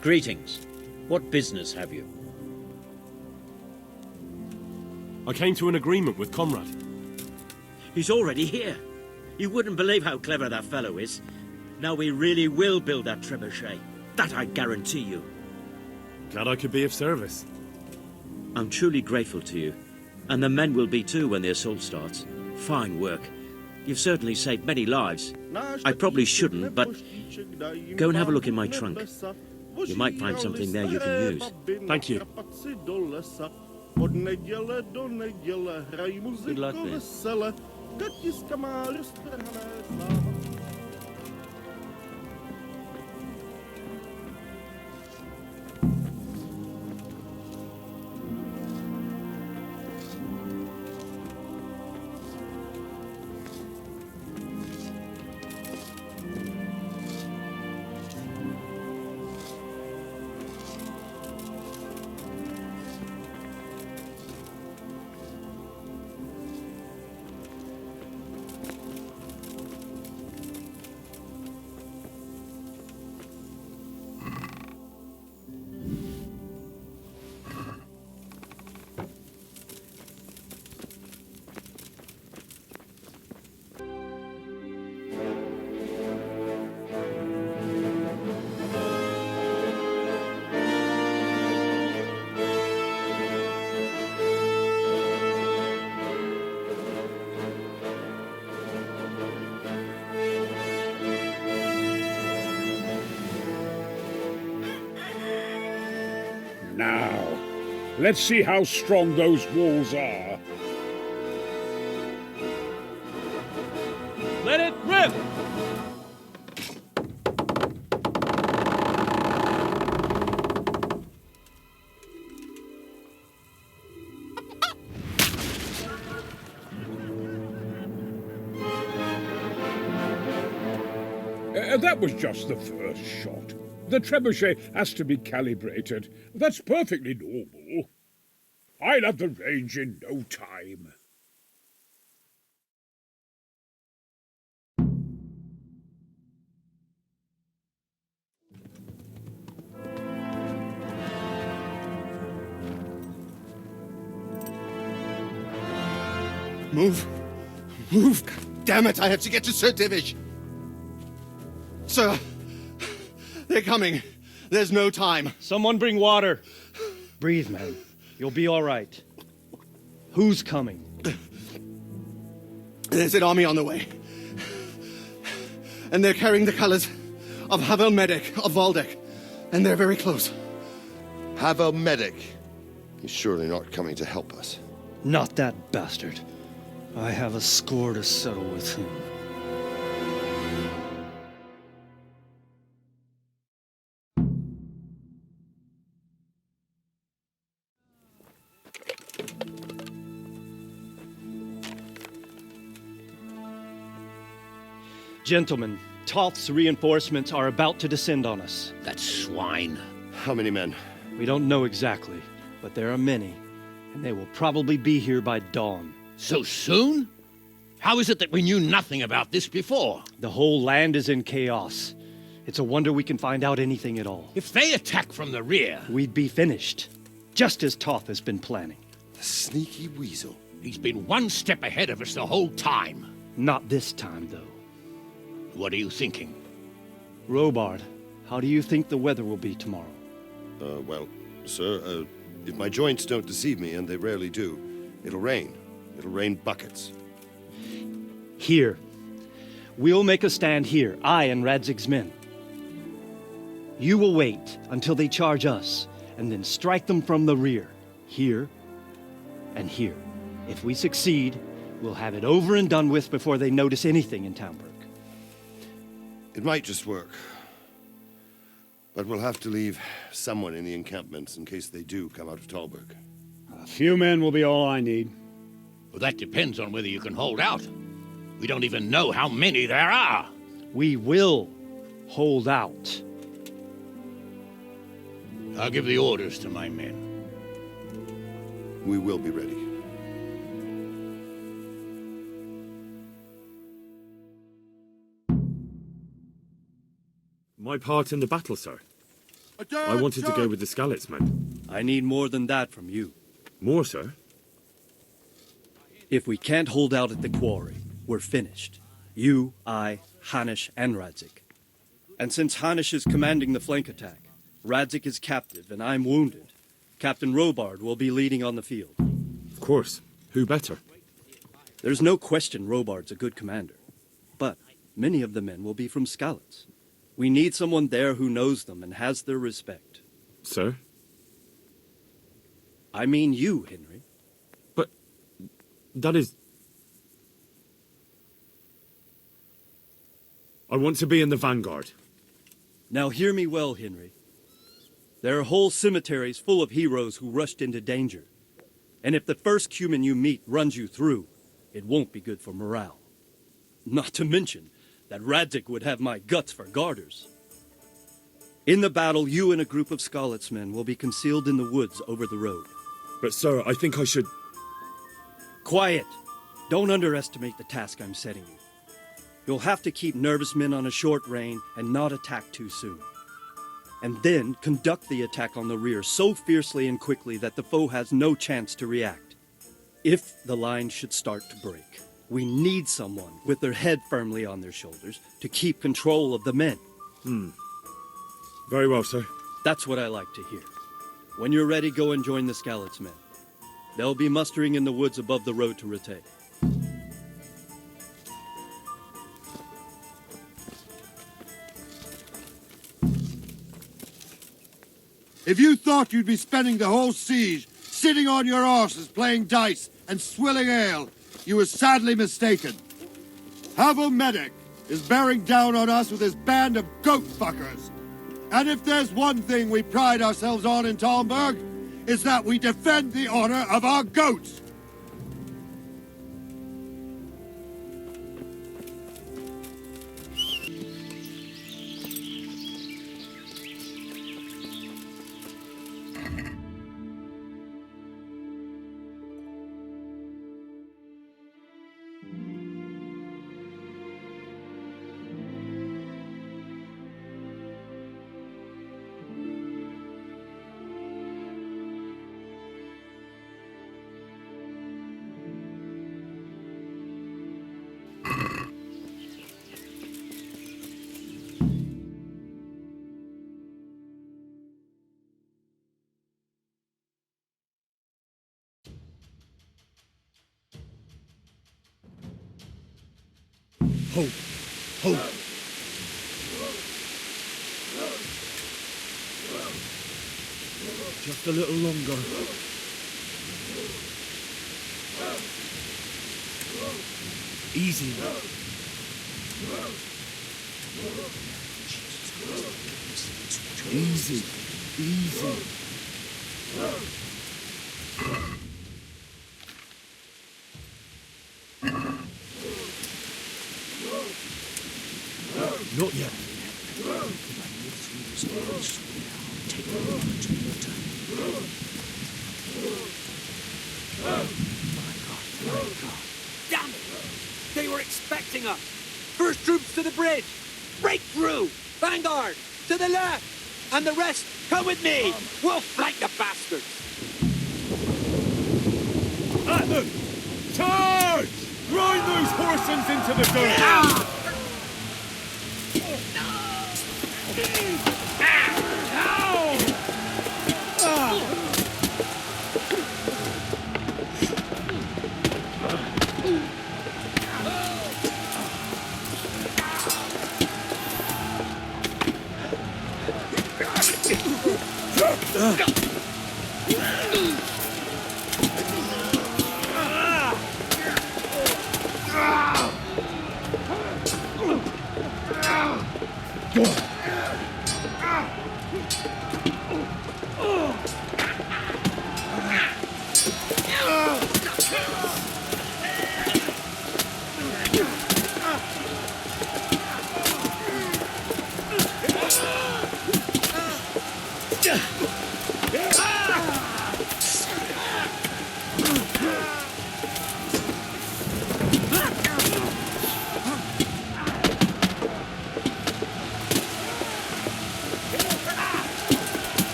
Greetings. What business have you? I came to an agreement with Conrad. He's already here. You wouldn't believe how clever that fellow is. Now we really will build that trebuchet. That I guarantee you. Glad I could be of service. I'm truly grateful to you. And the men will be too when the assault starts. Fine work. You've certainly saved many lives. I probably shouldn't, but go and have a look in my trunk. You might find something there you can use. Thank you. Good luck, man. Now, let's see how strong those walls are. Let it rip! That was just the first shot. The trebuchet has to be calibrated. That's perfectly normal. I'll have the range in no time. Move! Move! God damn it, I have to get to Sir Divish! Sir! They're coming. There's no time. Someone bring water. Breathe, man. You'll be all right. Who's coming? There's an army on the way. And they're carrying the colors of Havel Medic of Valdek. And they're very close. Havel Medic? He's surely not coming to help us. Not that bastard. I have a score to settle with him. Gentlemen, Toth's reinforcements are about to descend on us. That swine. How many men? We don't know exactly, but there are many, and they will probably be here by dawn. So soon? How is it that we knew nothing about this before? The whole land is in chaos. It's a wonder we can find out anything at all. If they attack from the rear... We'd be finished, just as Toth has been planning. The sneaky weasel. He's been one step ahead of us the whole time. Not this time, though. What are you thinking? Robard, how do you think the weather will be tomorrow? Well, sir, if my joints don't deceive me, and they rarely do, it'll rain. It'll rain buckets. Here. We'll make a stand here, I and Radzig's men. You will wait until they charge us, and then strike them from the rear. Here and here. If we succeed, we'll have it over and done with before they notice anything in Townburg. It might just work. But we'll have to leave someone in the encampments in case they do come out of Talberg. A few men will be all I need. Well, that depends on whether you can hold out. We don't even know how many there are. We will hold out. I'll give the orders to my men. We will be ready. My part in the battle, sir? I wanted to go with the Skalitz men. I need more than that from you. More, sir? If we can't hold out at the quarry, we're finished. You, I, Hanish, and Radzik. And since Hanish is commanding the flank attack, Radzik is captive and I'm wounded, Captain Robard will be leading on the field. Of course. Who better? There's no question Robard's a good commander. But many of the men will be from Skalitz. We need someone there who knows them and has their respect. Sir? I mean you, Henry. But that is... I want to be in the vanguard. Now hear me well, Henry. There are whole cemeteries full of heroes who rushed into danger. And if the first human you meet runs you through, it won't be good for morale. Not to mention that Radzik would have my guts for garters. In the battle, you and a group of Skalitz men will be concealed in the woods over the road. But sir, I think I should... Quiet! Don't underestimate the task I'm setting you. You'll have to keep nervous men on a short rein and not attack too soon. And then conduct the attack on the rear so fiercely and quickly that the foe has no chance to react. If the line should start to break, we need someone with their head firmly on their shoulders to keep control of the men. Very well, sir. That's what I like to hear. When you're ready, go and join the Skalitz men. They'll be mustering in the woods above the road to Rete. If you thought you'd be spending the whole siege sitting on your arses playing dice and swilling ale, you were sadly mistaken. Havo Medic is bearing down on us with his band of goat fuckers. And if there's one thing we pride ourselves on in Talmberg, it's that we defend the honor of our goats. Hope. Hope. Just a little longer. Easy. Easy. Easy. Not yet. Damn it! They were expecting us! First troops to the bridge! Break through! Vanguard! To the left! And the rest, come with me! We'll flank the bastards! At them! Charge! Grind those horsens into the dirt!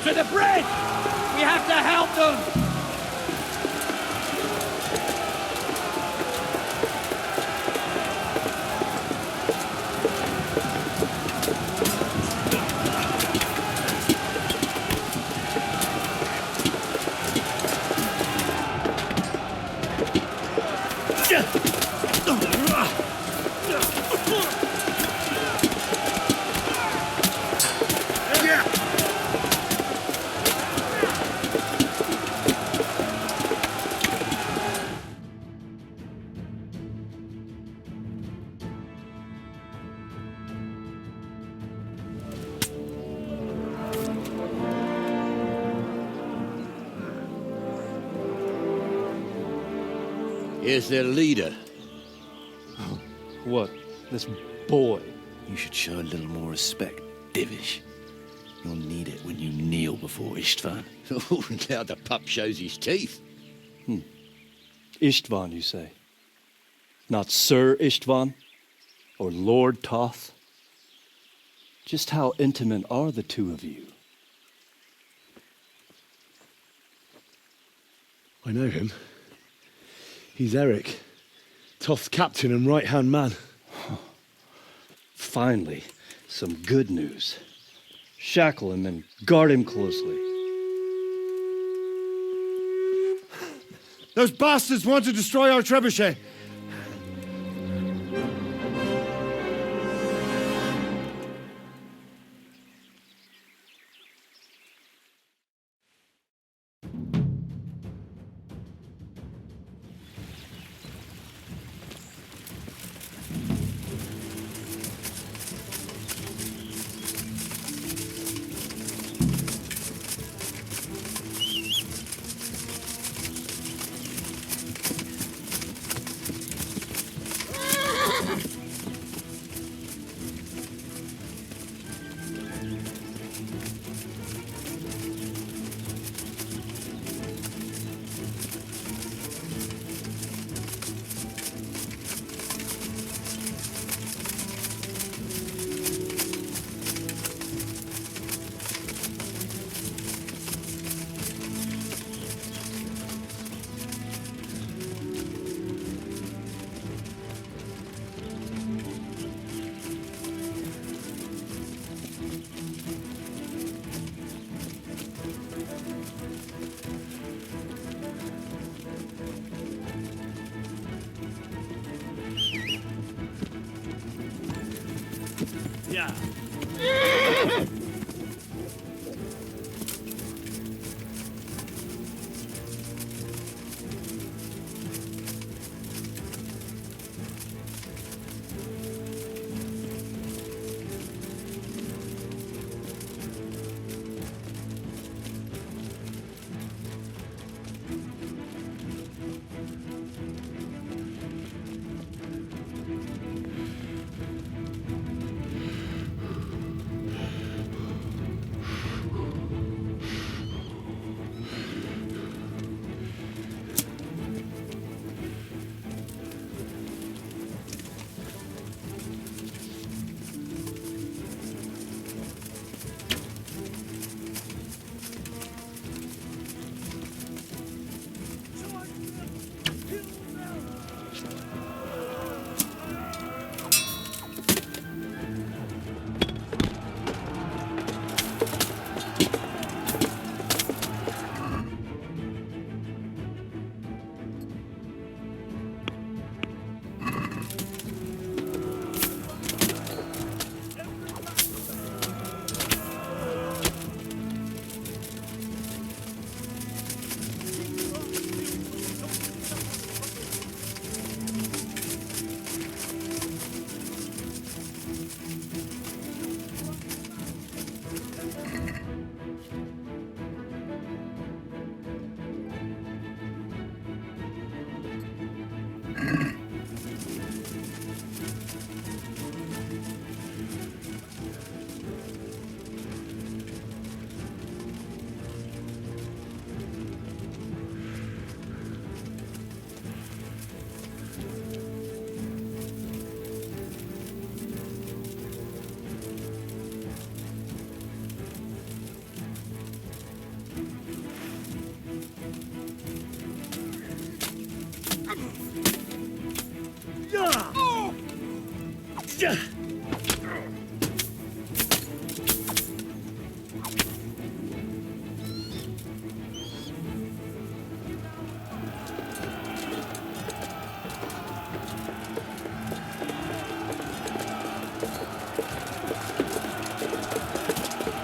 To the bridge! We have to help them! Here's their leader. What? This boy? You should show a little more respect, Divish. You'll need it when you kneel before Istvan. Oh, now the pup shows his teeth. Istvan, you say? Not Sir Istvan? Or Lord Toth? Just how intimate are the two of you? I know him. He's Eric, Toth's captain and right-hand man. Finally, some good news. Shackle him and guard him closely. Those bastards want to destroy our trebuchet.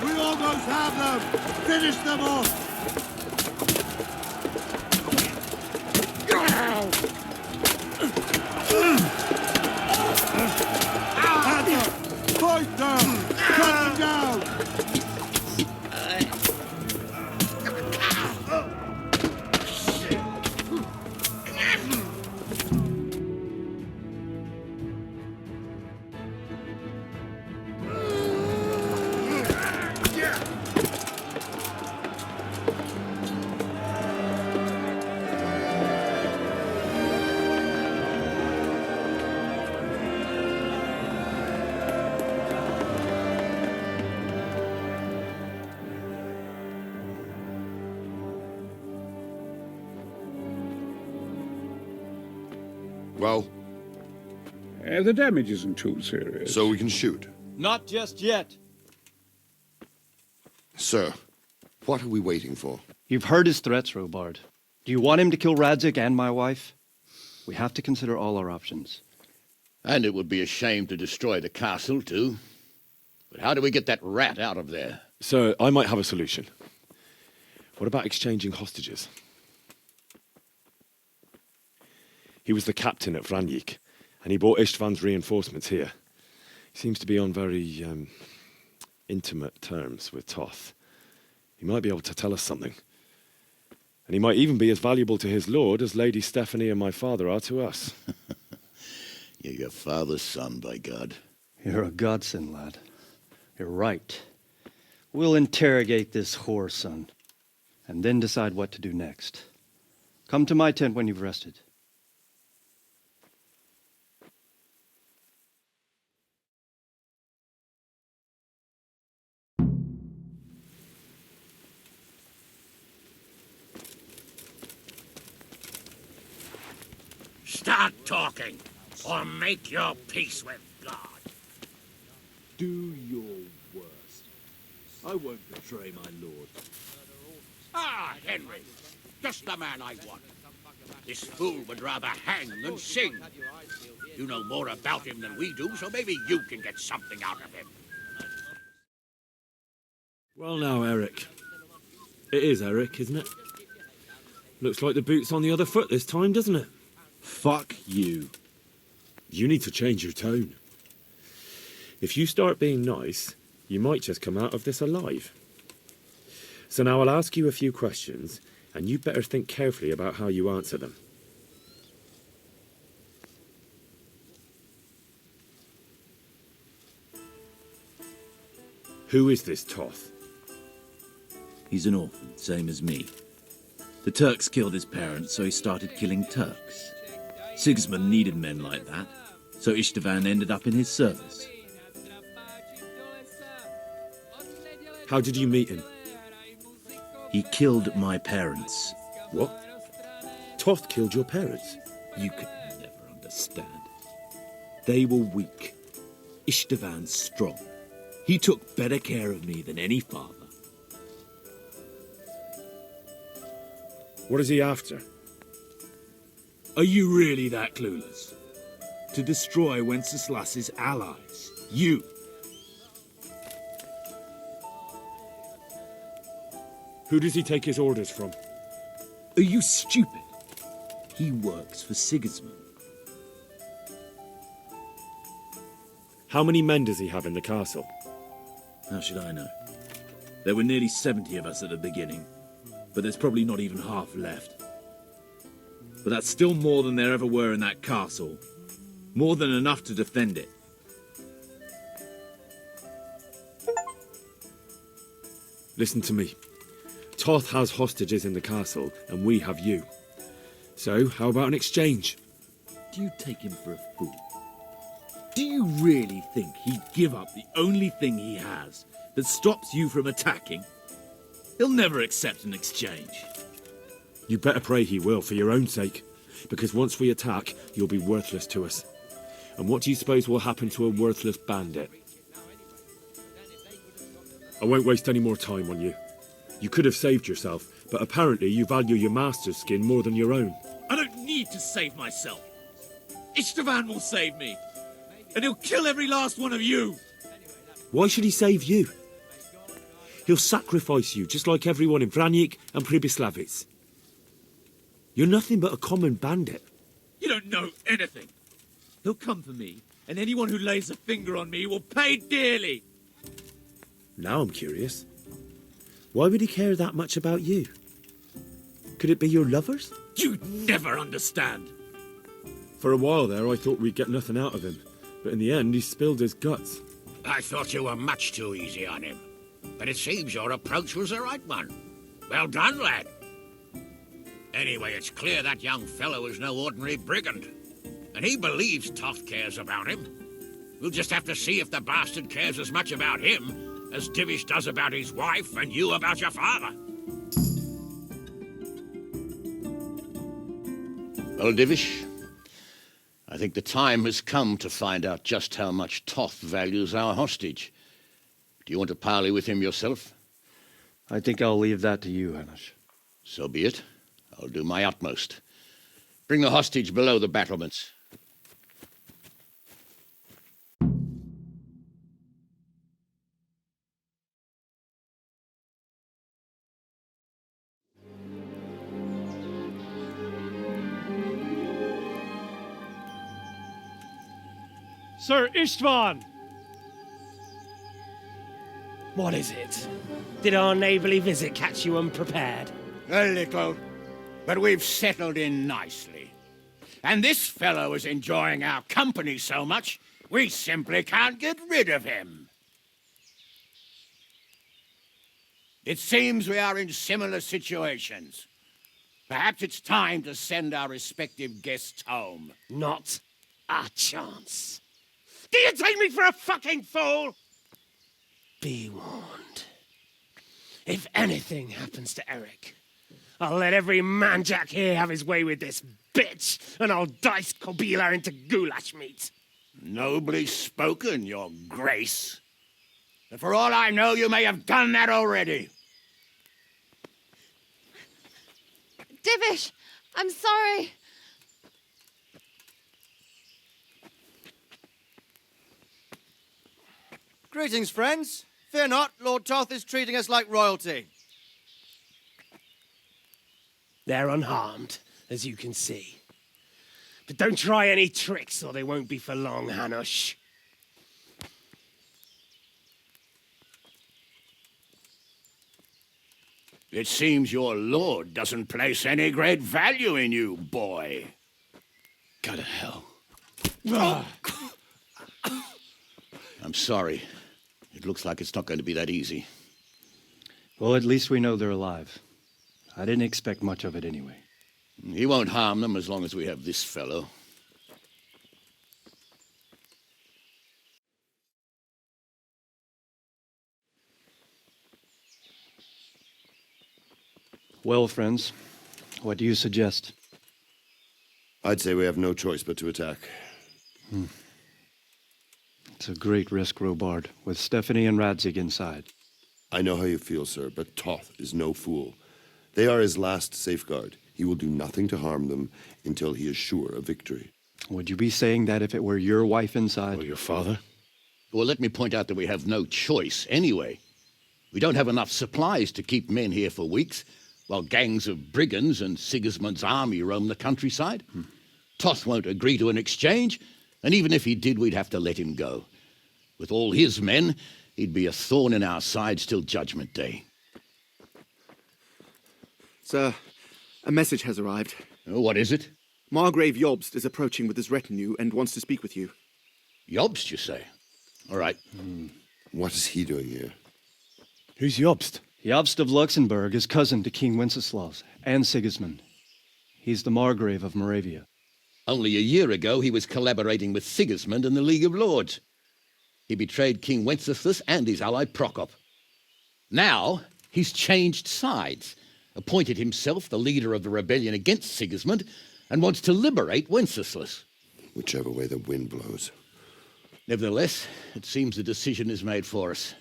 We almost have them! Finish them off! Hands up! Fight down! Cut them down! Well, The damage isn't too serious. so we can shoot. Not just yet. Sir, what are we waiting for? You've heard his threats, Robard. Do you want him to kill Radzig and my wife? We have to consider all our options. And it would be a shame to destroy the castle, too. But how do we get that rat out of there? Sir, I might have a solution. What about exchanging hostages? He was the captain at Vranjik, and he brought Istvan's reinforcements here. He seems to be on very, intimate terms with Toth. He might be able to tell us something. And he might even be as valuable to his lord as Lady Stephanie and my father are to us. You're your father's son, by God. You're a godsend, lad. You're right. We'll interrogate this whore, son, and then decide what to do next. Come to my tent when you've rested. Start talking, or make your peace with God. Do your worst. I won't betray my lord. Ah, Henry, just the man I want. This fool would rather hang than sing. You know more about him than we do, so maybe you can get something out of him. Well now, Eric. It is Eric, isn't it? Looks like the boot's on the other foot this time, doesn't it? Fuck you. You need to change your tone. If you start being nice, you might just come out of this alive. So now I'll ask you a few questions, and you better think carefully about how you answer them. Who is this Toth? He's an orphan, same as me. The Turks killed his parents, so he started killing Turks. Sigismund needed men like that, so Istvan ended up in his service. How did you meet him? He killed my parents. What? Toth killed your parents? You could never understand. They were weak. Istvan strong. He took better care of me than any father. What is he after? Are you really that clueless? To destroy Wenceslas's allies. You. Who does he take his orders from? Are you stupid? He works for Sigismund. How many men does he have in the castle? How should I know? There were nearly 70 of us at the beginning, but there's probably not even half left. But that's still more than there ever were in that castle. More than enough to defend it. Listen to me. Toth has hostages in the castle, and we have you. So, how about an exchange? Do you take him for a fool? Do you really think he'd give up the only thing he has that stops you from attacking? He'll never accept an exchange. You better pray he will, for your own sake. Because once we attack, you'll be worthless to us. And what do you suppose will happen to a worthless bandit? I won't waste any more time on you. You could have saved yourself, but apparently you value your master's skin more than your own. I don't need to save myself. Istvan will save me. And he'll kill every last one of you. Why should he save you? He'll sacrifice you, just like everyone in Vranyik and Pribyslavitz. You're nothing but a common bandit. You don't know anything. He'll come for me, and anyone who lays a finger on me will pay dearly. Now I'm curious. Why would he care that much about you? Could it be your lovers? You'd never understand. For a while there, I thought we'd get nothing out of him. But in the end, he spilled his guts. I thought you were much too easy on him. But it seems your approach was the right one. Well done, lad. Anyway, it's clear that young fellow is no ordinary brigand. And he believes Toth cares about him. We'll just have to see if the bastard cares as much about him as Divish does about his wife and you about your father. Well, Divish, I think the time has come to find out just how much Toth values our hostage. Do you want to parley with him yourself? I think I'll leave that to you, Hanush. So be it. I'll do my utmost. Bring the hostage below the battlements. Sir Istvan! What is it? Did our neighbourly visit catch you unprepared? A little, but we've settled in nicely. And this fellow is enjoying our company so much, we simply can't get rid of him. It seems we are in similar situations. Perhaps it's time to send our respective guests home. Not a chance. Do you take me for a fucking fool? Be warned. If anything happens to Eric, I'll let every manjack here have his way with this bitch, and I'll dice Kobila into goulash meat. Nobly spoken, your grace. But for all I know, you may have done that already. Divish, I'm sorry. Greetings, friends. Fear not, Lord Toth is treating us like royalty. They're unharmed, as you can see. But don't try any tricks, or they won't be for long, Hanush. It seems your lord doesn't place any great value in you, boy. Go to hell. I'm sorry. It looks like it's not going to be that easy. Well, at least we know they're alive. I didn't expect much of it anyway. He won't harm them as long as we have this fellow. Well, friends, what do you suggest? I'd say we have no choice but to attack. It's a great risk, Robard, with Stephanie and Radzig inside. I know how you feel, sir, but Toth is no fool. They are his last safeguard. He will do nothing to harm them until he is sure of victory. Would you be saying that if it were your wife inside? Or your father? Well, let me point out that we have no choice anyway. We don't have enough supplies to keep men here for weeks, while gangs of brigands and Sigismund's army roam the countryside. Toth won't agree to an exchange, and even if he did, we'd have to let him go. With all his men, he'd be a thorn in our sides till Judgment Day. Sir, a message has arrived. Oh, what is it? Margrave Jobst is approaching with his retinue and wants to speak with you. Jobst, you say? All right. What is he doing here? Who's Jobst? Jobst of Luxembourg is cousin to King Wenceslaus and Sigismund. He's the Margrave of Moravia. Only a year ago, he was collaborating with Sigismund and the League of Lords. He betrayed King Wenceslas and his ally Prokop. Now, he's changed sides, appointed himself the leader of the rebellion against Sigismund, and wants to liberate Wenceslas. whichever way the wind blows. Nevertheless, it seems the decision is made for us.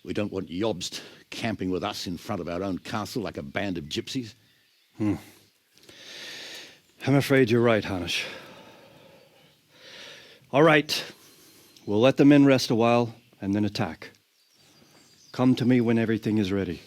We don't want Jobst camping with us in front of our own castle like a band of gypsies. I'm afraid you're right, Hanish. All right. We'll let the men rest a while and then attack. Come to me when everything is ready.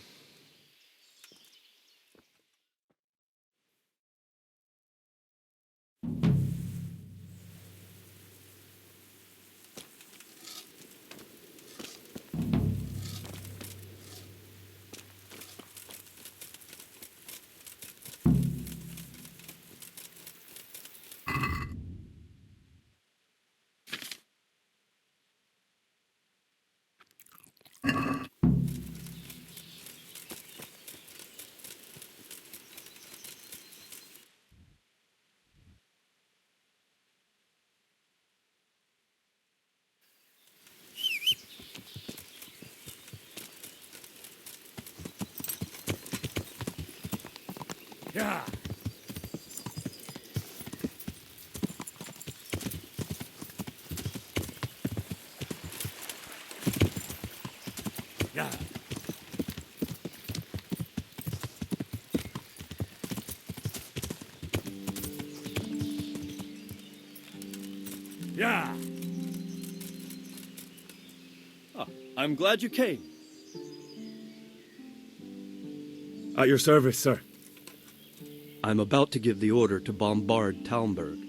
Yeah. Yeah. Yeah. I'm glad you came. At your service, sir. I'm about to give the order to bombard Talmberg.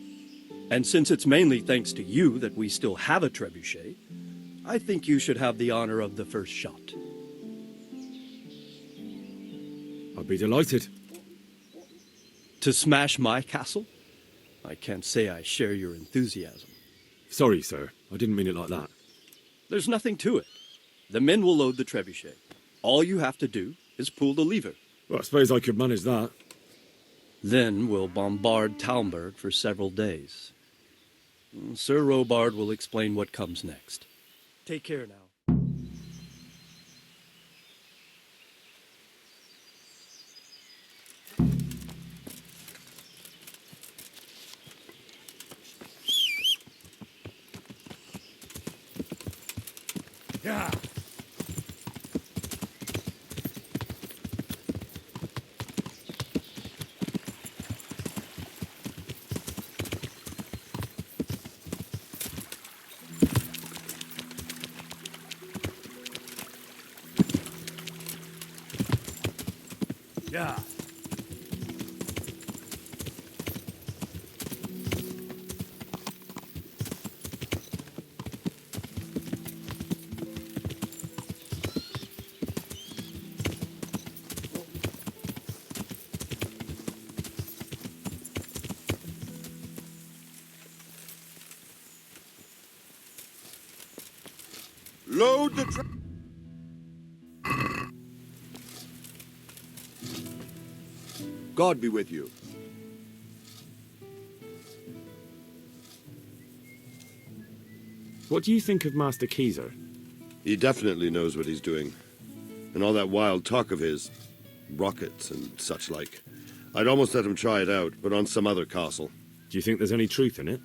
And since it's mainly thanks to you that we still have a trebuchet, I think you should have the honor of the first shot. I'd be delighted. To smash my castle? I can't say I share your enthusiasm. Sorry, sir. I didn't mean it like that. There's nothing to it. The men will load the trebuchet. All you have to do is pull the lever. Well, I suppose I could manage that. Then we'll bombard Talmberg for several days. Sir Robard will explain what comes next. Take care now. Yeah. Yeah. Load the God be with you. What do you think of Master Keyser? He definitely knows what he's doing. And all that wild talk of his, rockets and such like. I'd almost let him try it out, but on some other castle. Do you think there's any truth in it?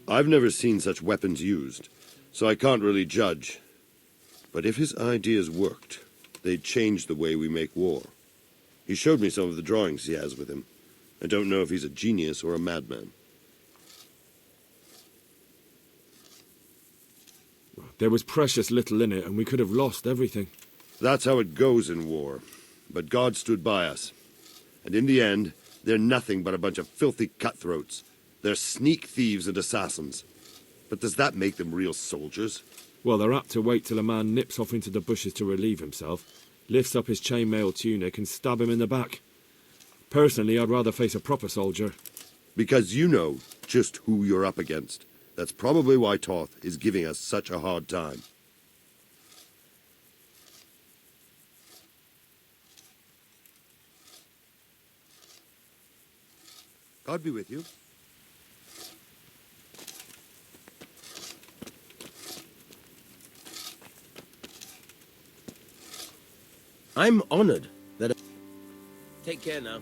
I've never seen such weapons used, so I can't really judge. But if his ideas worked, they'd change the way we make war. He showed me some of the drawings he has with him. I don't know if he's a genius or a madman. There was precious little in it, and we could have lost everything. That's how it goes in war. But God stood by us. And in the end, they're nothing but a bunch of filthy cutthroats. They're sneak thieves and assassins. But does that make them real soldiers? Well, they're apt to wait till a man nips off into the bushes to relieve himself, lifts up his chainmail tunic and stab him in the back. Personally, I'd rather face a proper soldier. Because you know just who you're up against. That's probably why Toth is giving us such a hard time. God be with you. I'm honored that... Take care now.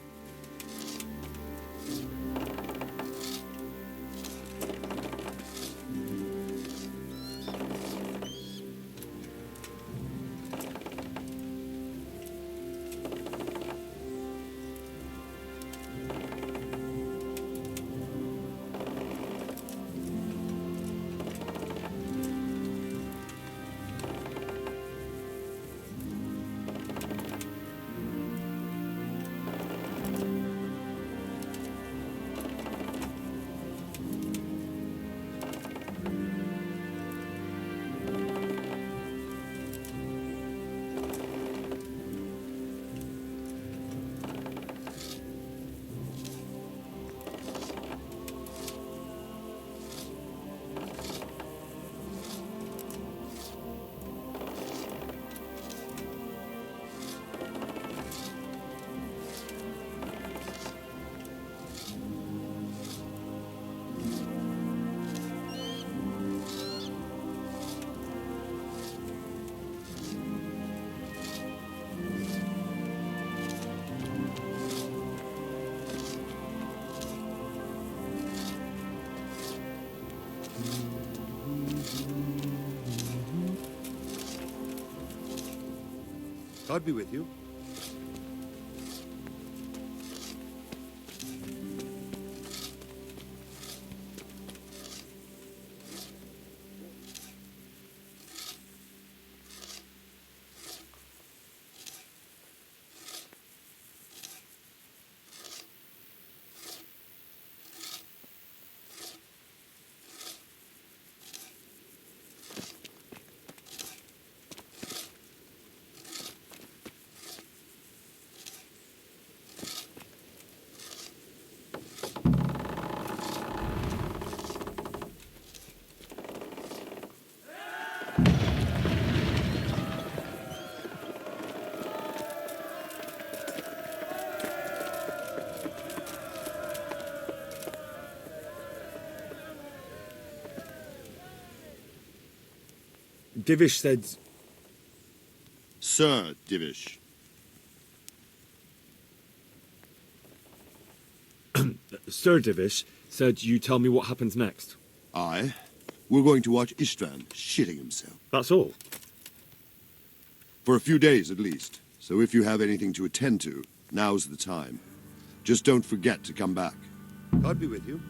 God be with you. Divish said... Sir Divish. Sir Divish said you tell me what happens next. Aye. We're going to watch Istvan shitting himself. That's all? For a few days at least. So if you have anything to attend to, now's the time. Just don't forget to come back. God be with you.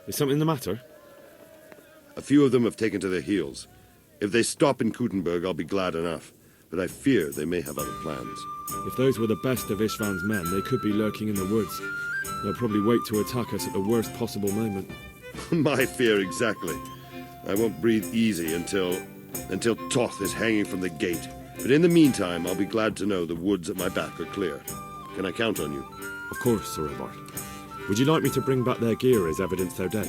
Is something the matter? A few of them have taken to their heels. If they stop in Kutenberg, I'll be glad enough. But I fear they may have other plans. If those were the best of Istvan's men, they could be lurking in the woods. They'll probably wait to attack us at the worst possible moment. My fear exactly. I won't breathe easy until Toth is hanging from the gate. But in the meantime, I'll be glad to know the woods at my back are clear. Can I count on you? Of course, Sir Eobard. Would you like me to bring back their gear as evidence they're dead?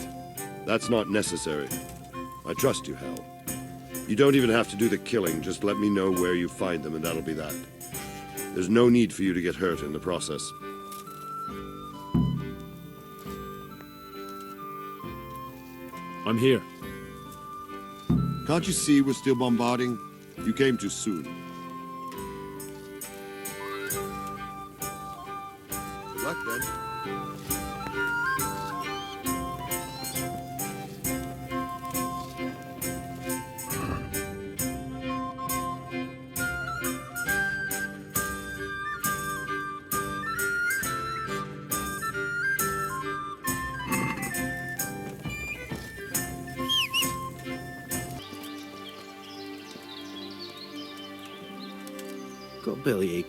That's not necessary. I trust you, Hal. You don't even have to do the killing, just let me know where you find them and that'll be that. There's no need for you to get hurt in the process. I'm here. Can't you see we're still bombarding? You came too soon. Good luck, then. got bellyache.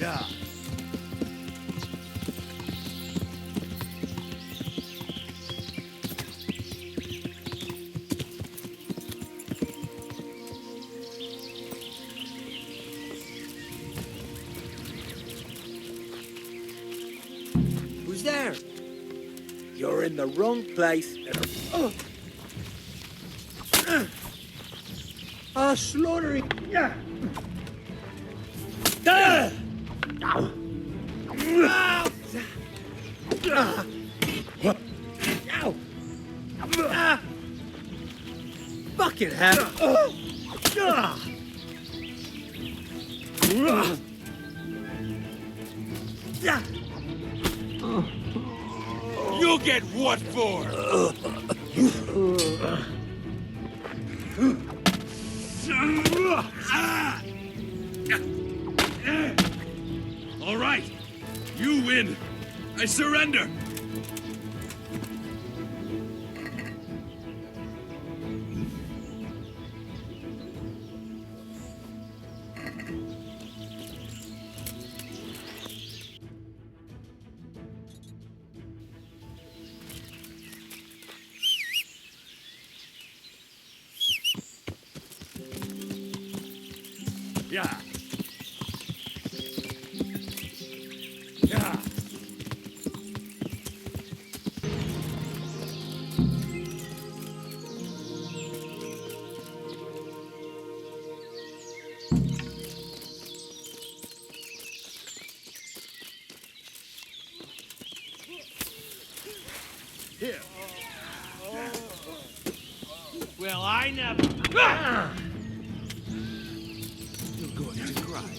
Yeah. Who's there? You're in the wrong place. Slaughtering. Yeah. Fucking hell. You'll get what for? All right, you win. I surrender. Yeah. Yeah. Here. Well, I never. You're going to cry.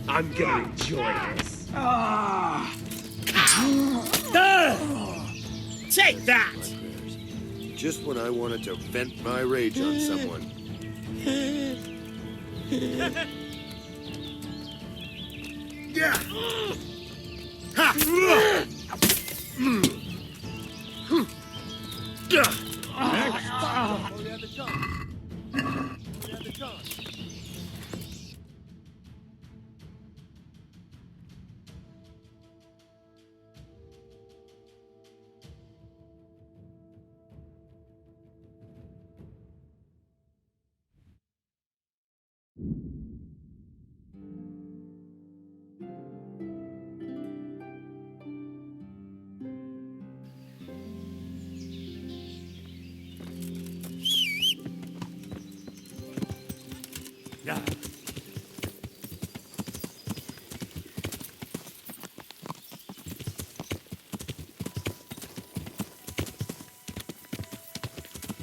I'm gonna enjoy this. Take that! Just when I wanted to vent my rage on someone. Yeah. Ha. Yeah.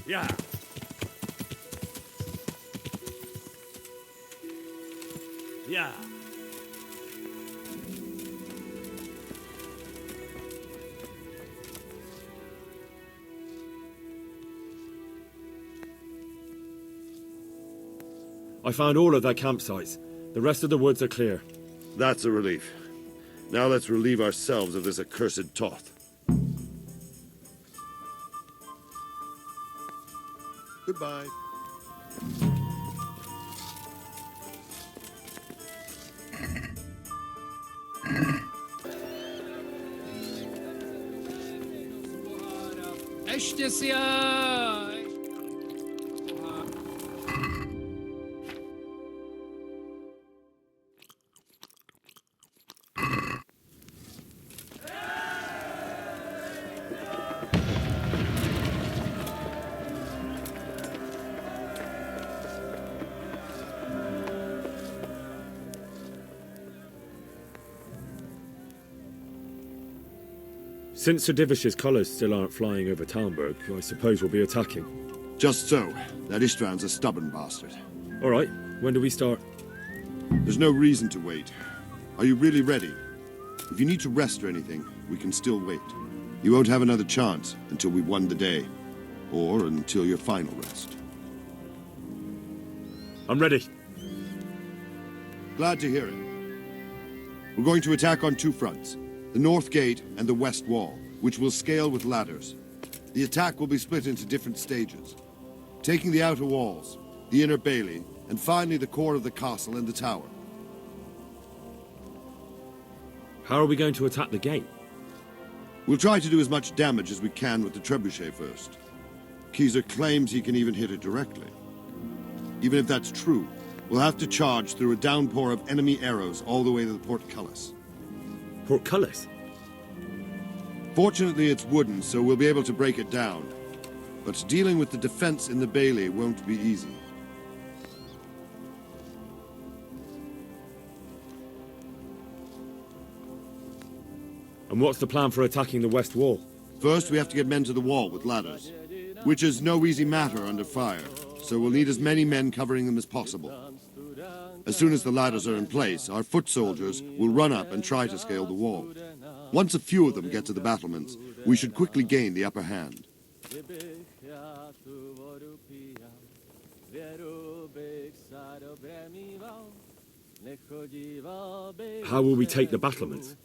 Yeah. Yeah. I found all of their campsites. The rest of the woods are clear. That's a relief. Now let's relieve ourselves of this accursed Toth. Goodbye. Since Sir Divish's colours still aren't flying over Talmberg, I suppose we'll be attacking. Just so. That Istvand's a stubborn bastard. All right, when do we start? There's no reason to wait. Are you really ready? If you need to rest or anything, we can still wait. You won't have another chance until we've won the day. Or until your final rest. I'm ready. Glad to hear it. We're going to attack on two fronts. The North Gate and the West Wall, which will scale with ladders. The attack will be split into different stages. Taking the outer walls, the inner bailey, and finally the core of the castle and the tower. How are we going to attack the gate? We'll try to do as much damage as we can with the trebuchet first. Keyser claims he can even hit it directly. Even if that's true, we'll have to charge through a downpour of enemy arrows all the way to the portcullis. Portcullis? Fortunately, it's wooden, so we'll be able to break it down. But dealing with the defense in the bailey won't be easy. And what's the plan for attacking the West Wall? First, we have to get men to the wall with ladders, which is no easy matter under fire, so we'll need as many men covering them as possible. As soon as the ladders are in place, our foot soldiers will run up and try to scale the wall. Once a few of them get to the battlements, we should quickly gain the upper hand. How will we take the battlements?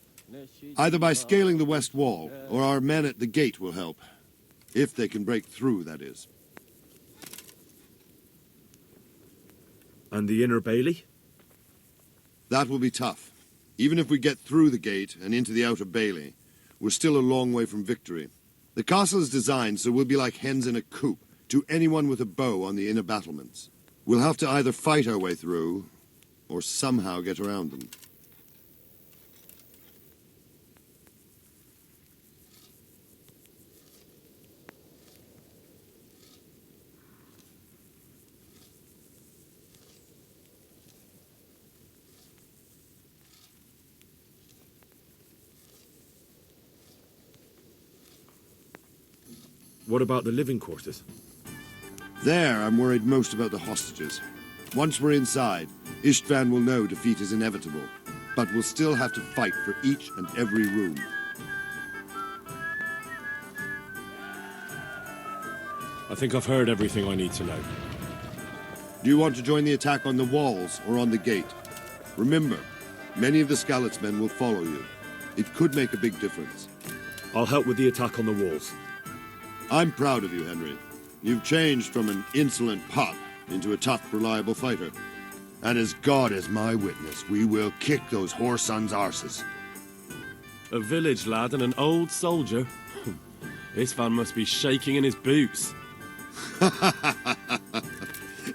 Either by scaling the west wall, or our men at the gate will help. If they can break through, that is. And the inner bailey? That will be tough. Even if we get through the gate and into the outer bailey, we're still a long way from victory. The castle is designed so we'll be like hens in a coop to anyone with a bow on the inner battlements. We'll have to either fight our way through, or somehow get around them. What about the living quarters? There, I'm worried most about the hostages. Once we're inside, Istvan will know defeat is inevitable, but we'll still have to fight for each and every room. I think I've heard everything I need to know. Do you want to join the attack on the walls or on the gate? Remember, many of the Skalitz men will follow you. It could make a big difference. I'll help with the attack on the walls. I'm proud of you, Henry. You've changed from an insolent pup into a tough, reliable fighter. And as God is my witness, we will kick those whore sons' arses. A village lad and an old soldier? This fan must be shaking in his boots.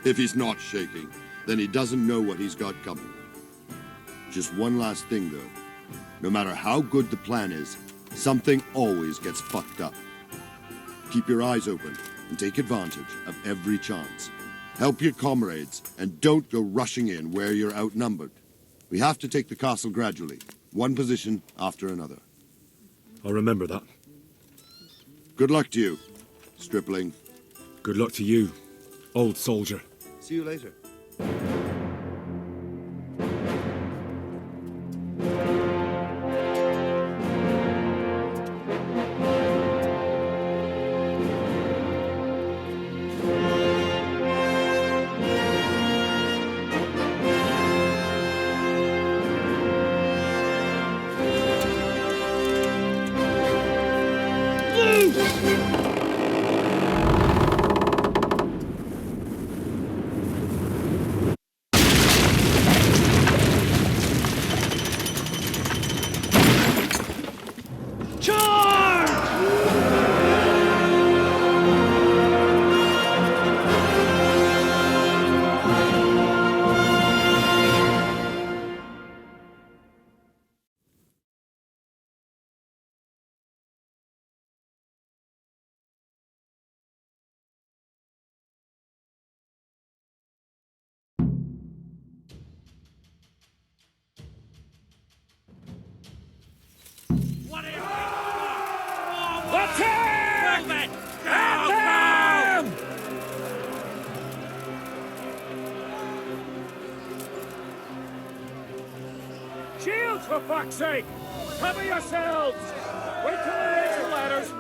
If he's not shaking, then he doesn't know what he's got coming. Just one last thing, though. No matter how good the plan is, something always gets fucked up. Keep your eyes open and take advantage of every chance. Help your comrades and don't go rushing in where you're outnumbered. We have to take the castle gradually, one position after another. I'll remember that. Good luck to you, stripling. Good luck to you, old soldier. See you later. Attack! Move it! At them! Shields, for fuck's sake! Cover yourselves! Wait till we raise the ladders!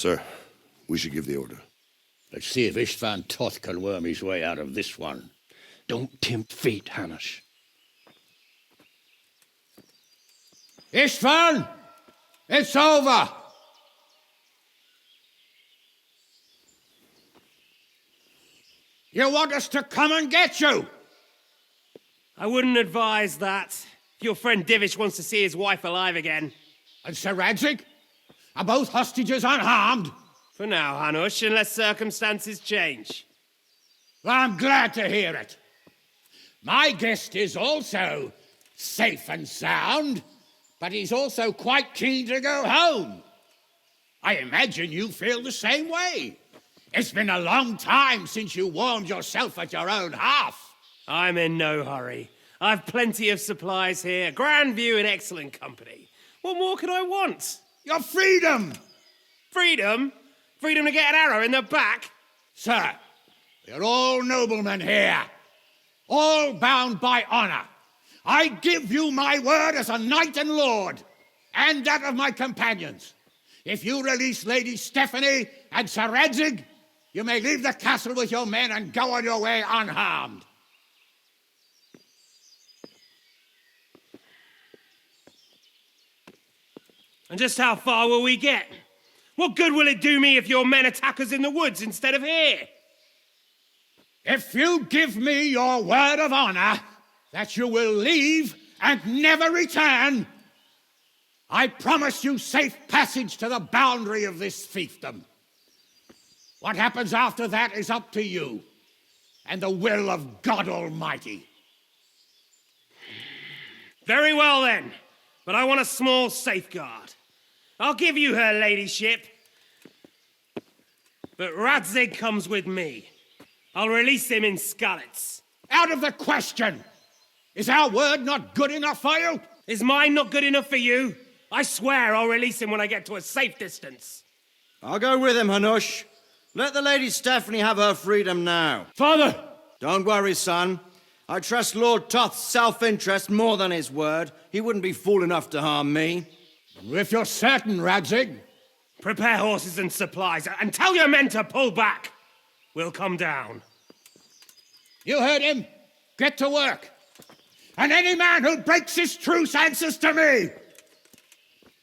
Sir, we should give the order. Let's see if Istvan Toth can worm his way out of this one. Don't tempt fate, Hanush. Istvan! It's over! You want us to come and get you? I wouldn't advise that. Your friend Divish wants to see his wife alive again. And Sir Radzig? Are both hostages unharmed? For now, Hanush, unless circumstances change. Well, I'm glad to hear it. My guest is also safe and sound, but he's also quite keen to go home. I imagine you feel the same way. It's been a long time since you warmed yourself at your own hearth. I'm in no hurry. I've plenty of supplies here, grand view and excellent company. What more could I want? Your freedom! Freedom? Freedom to get an arrow in the back? Sir, we're all noblemen here, all bound by honor. I give you my word as a knight and lord, and that of my companions. If you release Lady Stephanie and Sir Radzig, you may leave the castle with your men and go on your way unharmed. And just how far will we get? What good will it do me if your men attack us in the woods instead of here? If you give me your word of honor that you will leave and never return, I promise you safe passage to the boundary of this fiefdom. What happens after that is up to you and the will of God Almighty. Very well then, but I want a small safeguard. I'll give you her ladyship, but Radzig comes with me. I'll release him in Skalitz. Out of the question! Is our word not good enough for you? Is mine not good enough for you? I swear I'll release him when I get to a safe distance. I'll go with him, Hanush. Let the Lady Stephanie have her freedom now. Father! Don't worry, son. I trust Lord Toth's self-interest more than his word. He wouldn't be fool enough to harm me. If you're certain, Radzig. Prepare horses and supplies, and tell your men to pull back. We'll come down. You heard him. Get to work. And any man who breaks his truce answers to me.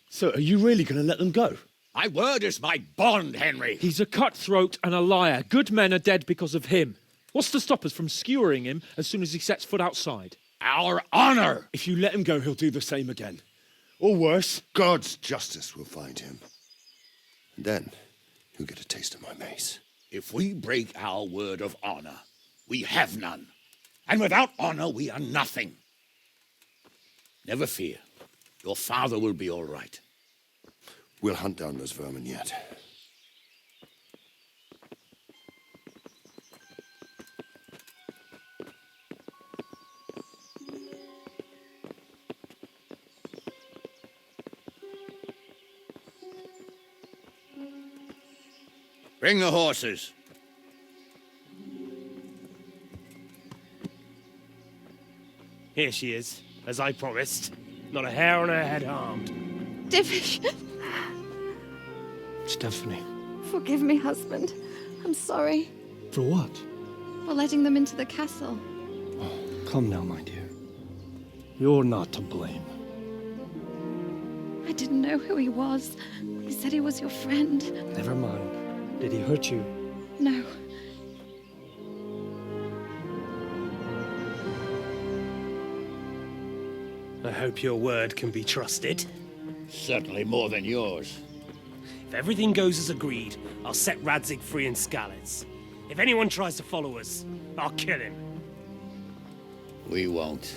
So, are you really going to let them go? My word is my bond, Henry. He's a cutthroat and a liar. Good men are dead because of him. What's to stop us from skewering him as soon as he sets foot outside? Our honor! If you let him go, he'll do the same again. Or worse. God's justice will find him. And then he'll get a taste of my mace. If we break our word of honor, we have none. And without honor, we are nothing. Never fear. Your father will be all right. We'll hunt down those vermin yet. Bring the horses. Here she is, as I promised. Not a hair on her head harmed. Divish! Stephanie. Forgive me, husband. I'm sorry For what? for letting them into the castle. Come now, my dear. You're not to blame. I didn't know who he was. He said he was your friend. Never mind. Did he hurt you? No. I hope your word can be trusted. Certainly more than yours. If everything goes as agreed, I'll set Radzig free in Skalitz. If anyone tries to follow us, I'll kill him. We won't.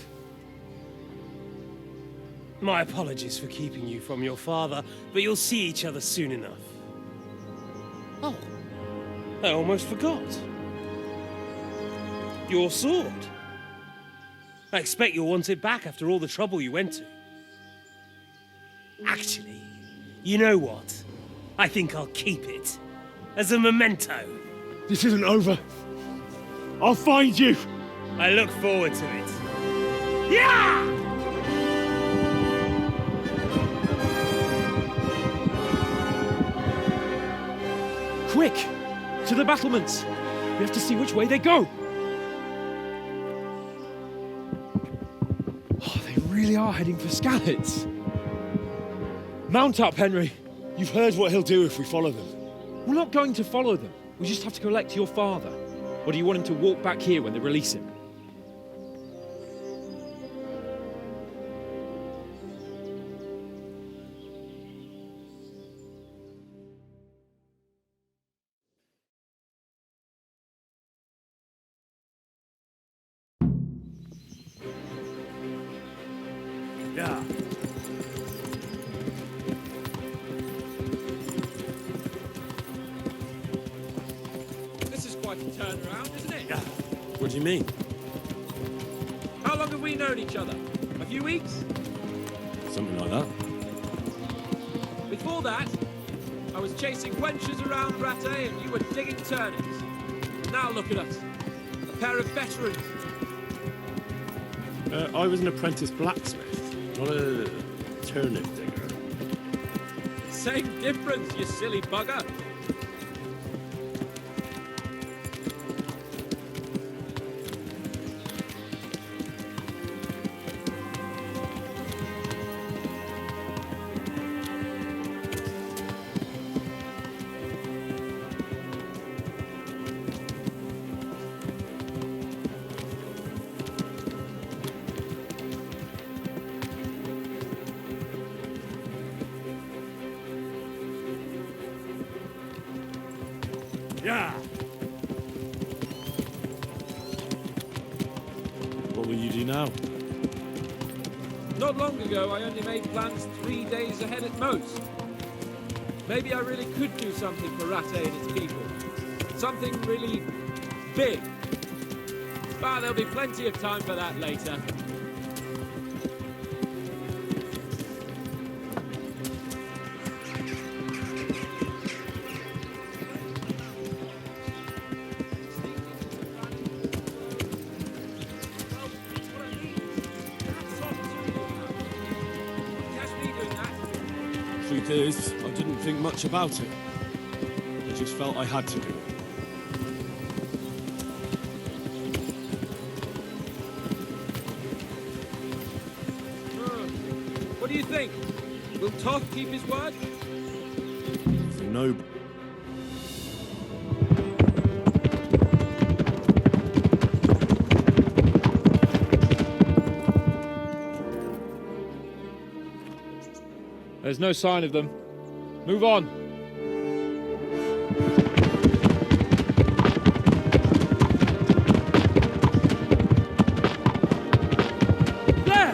My apologies for keeping you from your father, but you'll see each other soon enough. Oh, I almost forgot. Your sword. I expect you'll want it back after all the trouble you went to. Actually, you know what? I think I'll keep it. As a memento. This isn't over. I'll find you. I look forward to it. Yeah! Quick! To the battlements! We have to see which way they go! Oh, they really are heading for Skalitz. Mount up, Henry. You've heard what he'll do if we follow them. We're not going to follow them. We just have to collect your father. Or do you want him to walk back here when they release him? Yeah. This is quite a turnaround, isn't it? What do you mean? How long have we known each other? A few weeks? Something like that. Before that, I was chasing wenches around Rattay and you were digging turnips. Now look at us. A pair of veterans. I was an apprentice blacksmith, not a turnip digger. Same difference, you silly bugger. Yeah. What will you do now? Not long ago, I only made plans 3 days ahead at most. Maybe I really could do something for Rattay and its people. Something really big. But there'll be plenty of time for that later. Truth is, I didn't think much about it. I just felt I had to do it. What do you think? Will Toth keep his word? For no... There's no sign of them. Move on. There!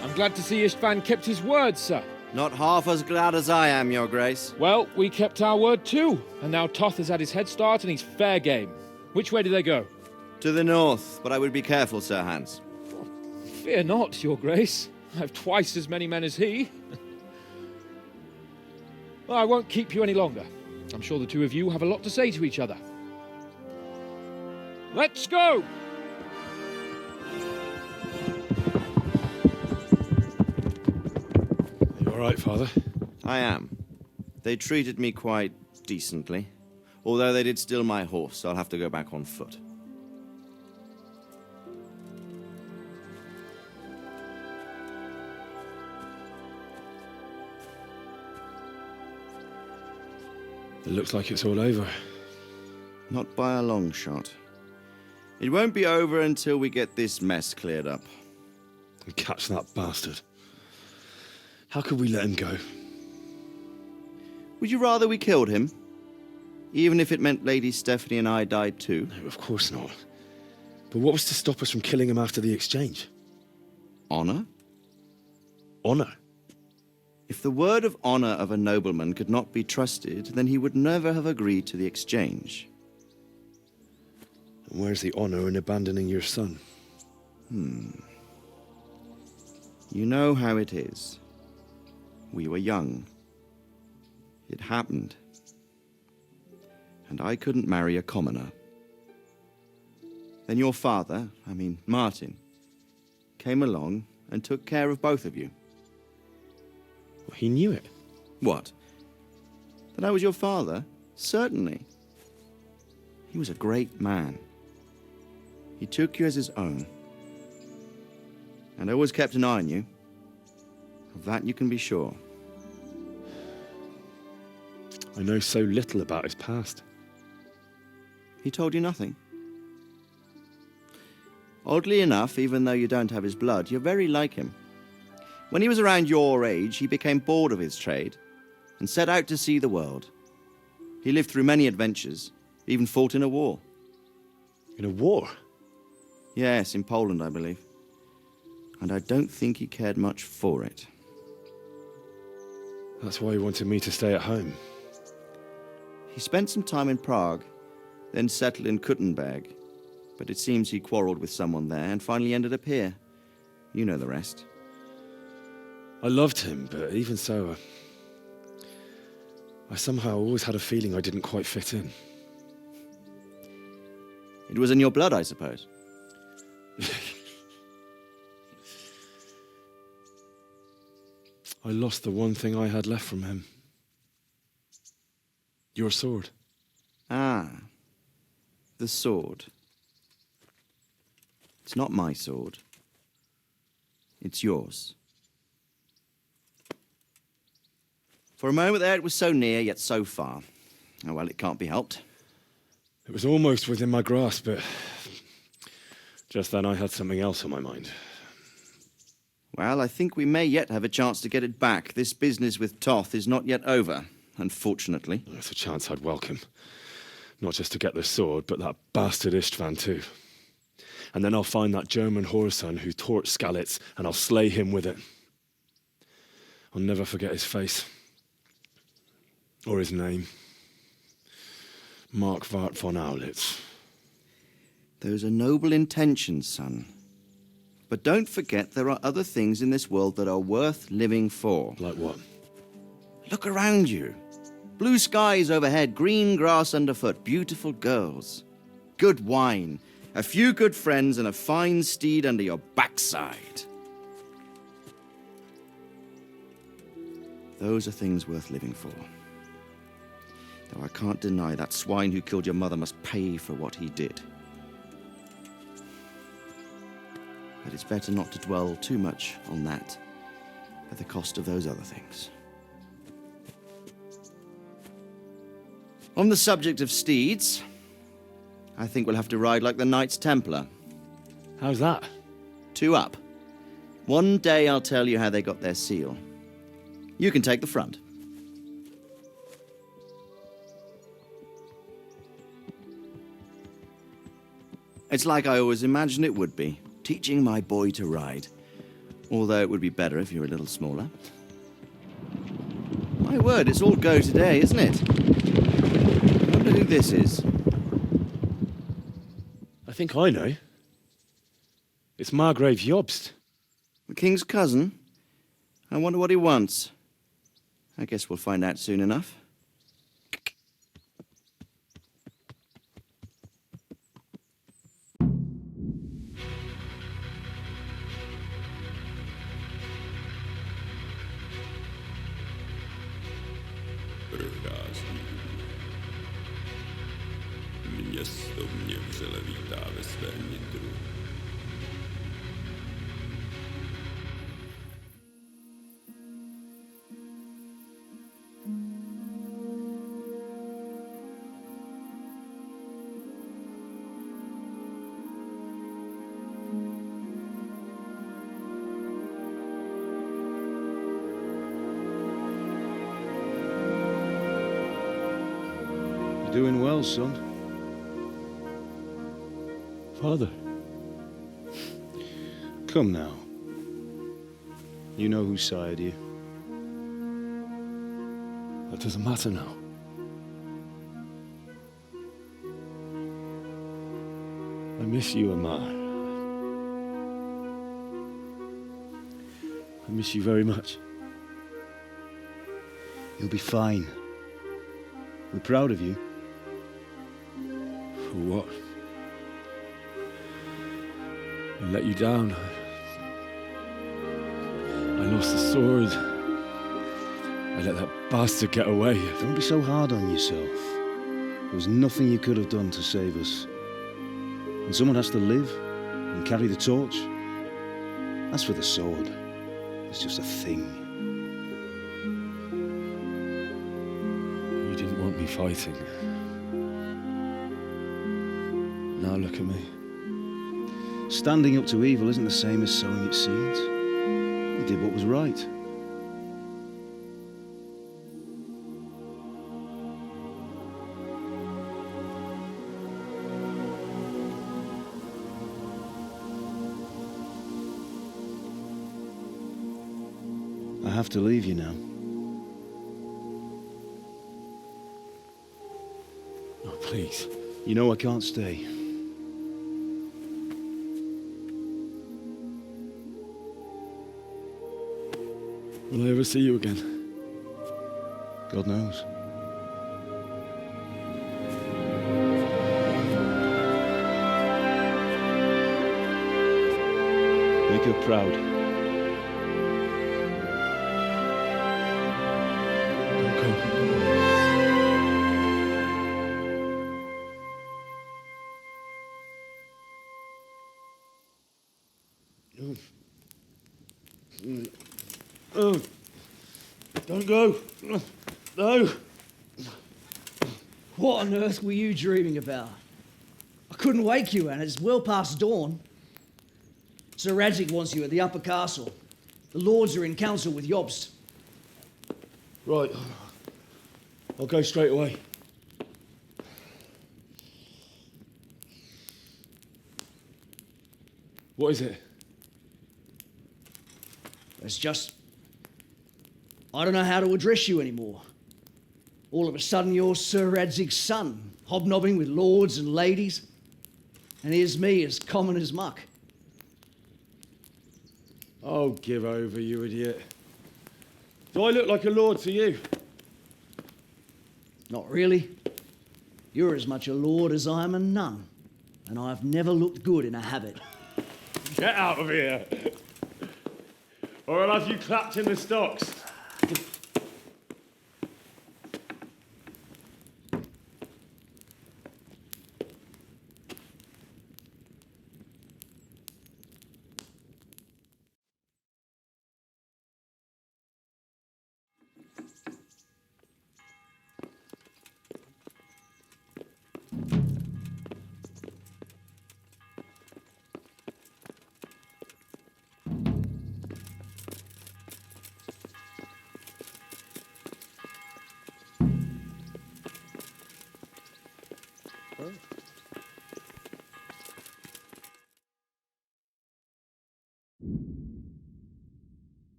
I'm glad to see Istvan kept his word, sir. Not half as glad as I am, Your Grace. Well, we kept our word too, and now Toth has had his head start and he's fair game. Which way do they go? To the north, but I would be careful, Sir Hans. Fear not, Your Grace. I have twice as many men as he. Well, I won't keep you any longer. I'm sure the two of you have a lot to say to each other. Let's go! You all right, Father? I am. They treated me quite decently. Although they did steal my horse, so I'll have to go back on foot. It looks like it's all over. Not by a long shot. It won't be over until we get this mess cleared up. And catch that bastard. How could we let him go? Would you rather we killed him? Even if it meant Lady Stephanie and I died too? No, of course not. But what was to stop us from killing him after the exchange? Honor? Honor? If the word of honor of a nobleman could not be trusted, then he would never have agreed to the exchange. And where's the honor in abandoning your son? You know how it is. We were young. It happened. And I couldn't marry a commoner. Then your father, Martin, came along and took care of both of you. Well, he knew it. What? That I was your father? Certainly. He was a great man. He took you as his own. And always kept an eye on you. Of that you can be sure. I know so little about his past. He told you nothing? Oddly enough, even though you don't have his blood, you're very like him. When he was around your age, he became bored of his trade and set out to see the world. He lived through many adventures, even fought in a war. In a war? Yes, in Poland, I believe. And I don't think he cared much for it. That's why he wanted me to stay at home. He spent some time in Prague, then settled in Kuttenberg. But it seems he quarreled with someone there and finally ended up here. You know the rest. I loved him, but even so, I somehow always had a feeling I didn't quite fit in. It was in your blood, I suppose. I lost the one thing I had left from him. Your sword. Ah, the sword. It's not my sword. It's yours. For a moment there, it was so near, yet so far. Oh, well, it can't be helped. It was almost within my grasp, but just then I had something else on my mind. Well, I think we may yet have a chance to get it back. This business with Toth is not yet over, unfortunately. That's a chance I'd welcome. Not just to get the sword, but that bastard Istvan too. And then I'll find that German whoreson who torched Skalitz, and I'll slay him with it. I'll never forget his face. Or his name. Marquardt von Aulitz. Those are noble intentions, son. But don't forget there are other things in this world that are worth living for. Like what? Look around you. Blue skies overhead, green grass underfoot, beautiful girls. Good wine, a few good friends, and a fine steed under your backside. Those are things worth living for. Though I can't deny that swine who killed your mother must pay for what he did. But it's better not to dwell too much on that at the cost of those other things. On the subject of steeds, I think we'll have to ride like the Knights Templar. How's that? 2 up. One day I'll tell you how they got their seal. You can take the front. It's like I always imagined it would be, teaching my boy to ride. Although it would be better if you were a little smaller. My word, it's all go today, isn't it? I wonder who this is. I think I know. It's Margrave Jobst. The king's cousin? I wonder what he wants. I guess we'll find out soon enough. Město mě vřele vítá ve svém nitru. You're doing well, son. Father. Come now. You know who sired you. That doesn't matter now. I miss you, Amar. I miss you very much. You'll be fine. We're proud of you. For what? I let you down. I lost the sword. I let that bastard get away. Don't be so hard on yourself. There was nothing you could have done to save us. And someone has to live and carry the torch. As for the sword, it's just a thing. You didn't want me fighting. Now look at me. Standing up to evil isn't the same as sowing its seeds. You did what was right. I have to leave you now. Oh, please. You know I can't stay. Will I ever see you again? God knows. Make her proud. Don't go. Oh, don't go. No. What on earth were you dreaming about? I couldn't wake you, and it's well past dawn. Sir Radzig wants you at the upper castle. The lords are in council with Jobst. Right. I'll go straight away. What is it? It's just... I don't know how to address you anymore. All of a sudden you're Sir Radzig's son, hobnobbing with lords and ladies. And here's me, as common as muck. Oh, give over, you idiot. Do I look like a lord to you? Not really. You're as much a lord as I am a nun. And I've never looked good in a habit. Get out of here! Or I'll have you clapped in the stocks.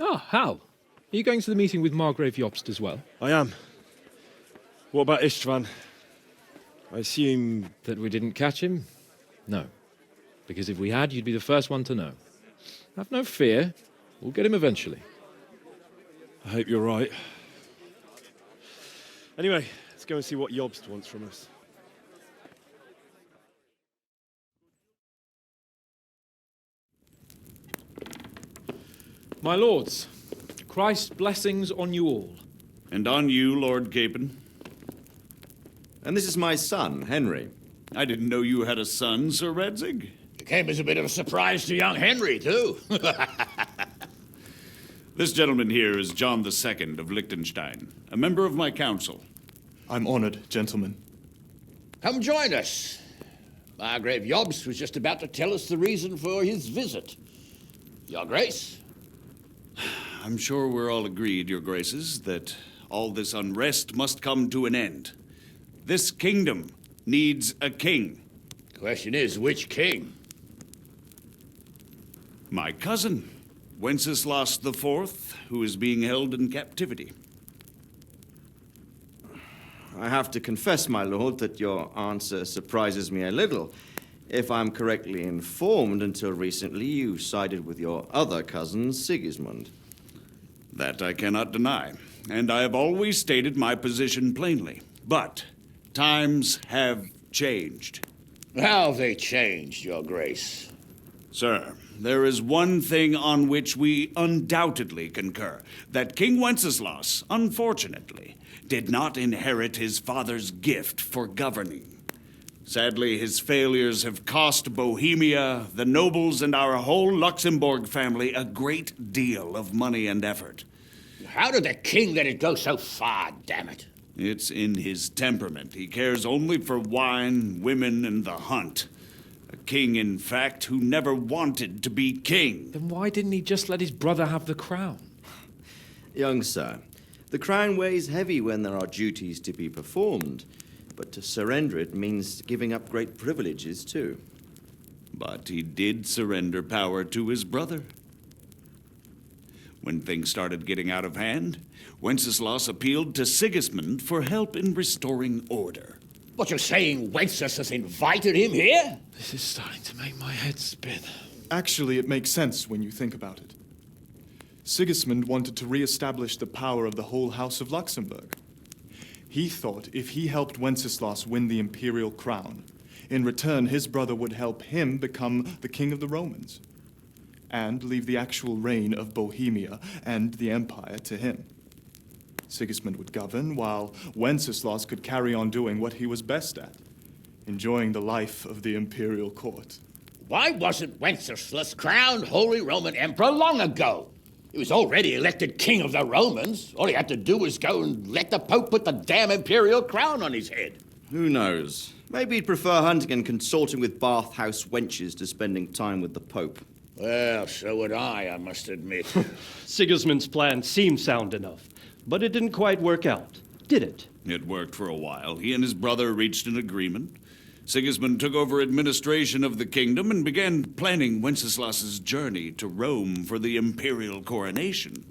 Ah, Hal. Are you going to the meeting with Margrave Jobst as well? I am. What about Istvan? I assume... That we didn't catch him? No. Because if we had, you'd be the first one to know. Have no fear. We'll get him eventually. I hope you're right. Anyway, let's go and see what Jobst wants from us. My lords, Christ's blessings on you all. And on you, Lord Capon. And this is my son, Henry. I didn't know you had a son, Sir Radzig. It came as a bit of a surprise to young Henry, too. This gentleman here is John II of Liechtenstein, a member of my council. I'm honored, gentlemen. Come join us. Margrave Jobst was just about to tell us the reason for his visit. Your Grace? I'm sure we're all agreed, Your Graces, that all this unrest must come to an end. This kingdom needs a king. Question is, which king? My cousin, Wenceslas IV, who is being held in captivity. I have to confess, my lord, that your answer surprises me a little. If I'm correctly informed, until recently you sided with your other cousin, Sigismund. That I cannot deny, and I have always stated my position plainly. But times have changed. How have they changed, Your Grace? Sir, there is one thing on which we undoubtedly concur, that King Wenceslas, unfortunately, did not inherit his father's gift for governing. Sadly, his failures have cost Bohemia, the nobles, and our whole Luxembourg family a great deal of money and effort. How did the king let it go so far, damn it? It's in his temperament. He cares only for wine, women, and the hunt. A king, in fact, who never wanted to be king. Then why didn't he just let his brother have the crown? Young sir, the crown weighs heavy when there are duties to be performed. But to surrender it means giving up great privileges, too. But he did surrender power to his brother. When things started getting out of hand, Wenceslas appealed to Sigismund for help in restoring order. What, you're saying Wenceslas invited him here? This is starting to make my head spin. Actually, it makes sense when you think about it. Sigismund wanted to re-establish the power of the whole House of Luxembourg. He thought if he helped Wenceslas win the imperial crown, in return his brother would help him become the king of the Romans, and leave the actual reign of Bohemia and the empire to him. Sigismund would govern, while Wenceslas could carry on doing what he was best at, enjoying the life of the imperial court. Why wasn't Wenceslas crowned Holy Roman Emperor long ago? He was already elected king of the Romans. All he had to do was go and let the Pope put the damn imperial crown on his head. Who knows? Maybe he'd prefer hunting and consorting with bathhouse wenches to spending time with the Pope. Well, so would I must admit. Sigismund's plan seemed sound enough, but it didn't quite work out, did it? It worked for a while. He and his brother reached an agreement. Sigismund took over administration of the kingdom and began planning Wenceslas's journey to Rome for the imperial coronation.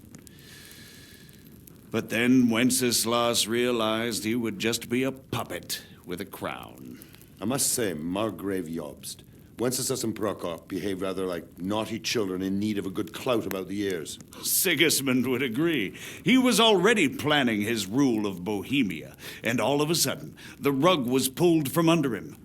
But then Wenceslas realized he would just be a puppet with a crown. I must say, Margrave Jobst, Wenceslas and Prokop behave rather like naughty children in need of a good clout about the ears. Sigismund would agree. He was already planning his rule of Bohemia, and all of a sudden, the rug was pulled from under him.